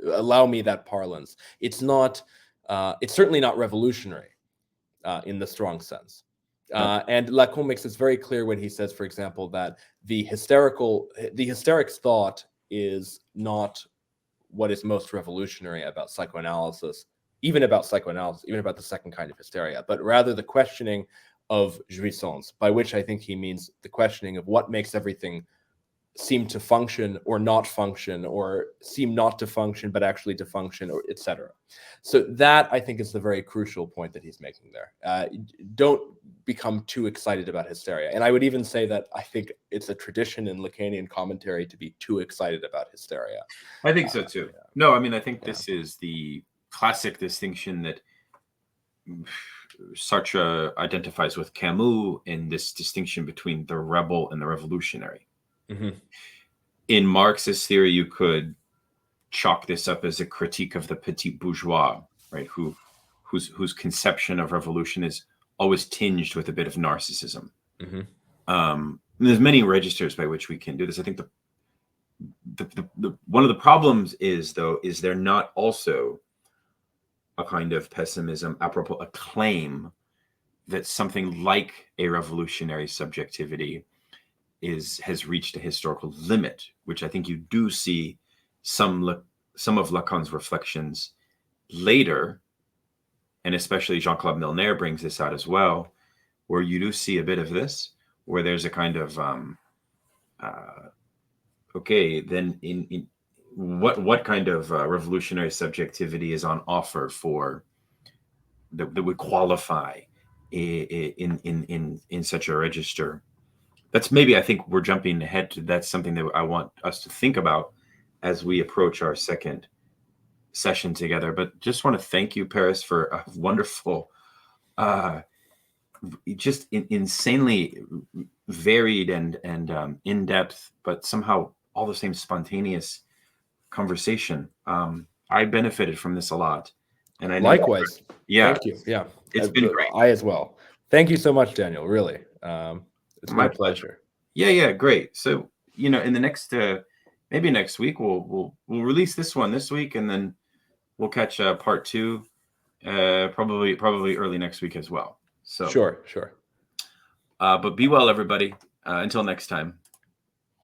allow me that parlance. It's not. It's certainly not revolutionary in the strong sense. And Lacan makes this very clear when he says, for example, that the hysteric's thought is not what is most revolutionary about psychoanalysis, even about the second kind of hysteria, but rather the questioning of jouissance, by which I think he means the questioning of what makes everything seem to function or not function, or seem not to function but actually to function, or etc. So that, I think, is the very crucial point that he's making there. Don't become too excited about hysteria. And I would even say that I think it's a tradition in Lacanian commentary to be too excited about hysteria. I think so too. Yeah. No, I mean, I think this is the classic distinction that Sartre identifies with Camus, in this distinction between the rebel and the revolutionary. Mm-hmm. In Marxist theory, you could chalk this up as a critique of the petit bourgeois, right? Whose conception of revolution is always tinged with a bit of narcissism. Mm-hmm. There's many registers by which we can do this. I think the one of the problems is there not also a kind of pessimism apropos a claim that something like a revolutionary subjectivity has reached a historical limit, which I think you do see some of Lacan's reflections later, and especially Jean-Claude Milner brings this out as well, where you do see a bit of this, where there's a kind of okay, then in what kind of revolutionary subjectivity is on offer for that would qualify in such a register? That's maybe, I think we're jumping ahead to, that's something that I want us to think about as we approach our second session together. But just want to thank you, Paris, for a wonderful, just insanely varied and in-depth, but somehow all the same spontaneous conversation. I benefited from this a lot, and I know Likewise. yeah, Thank you. Yeah, it's been great. I as well. Thank you so much, Daniel. Really, it's My been a pleasure. Yeah, great. So in the next maybe next week we'll release this one this week, and then we'll catch part 2 probably early next week as well. So sure. but be well, everybody. Until next time.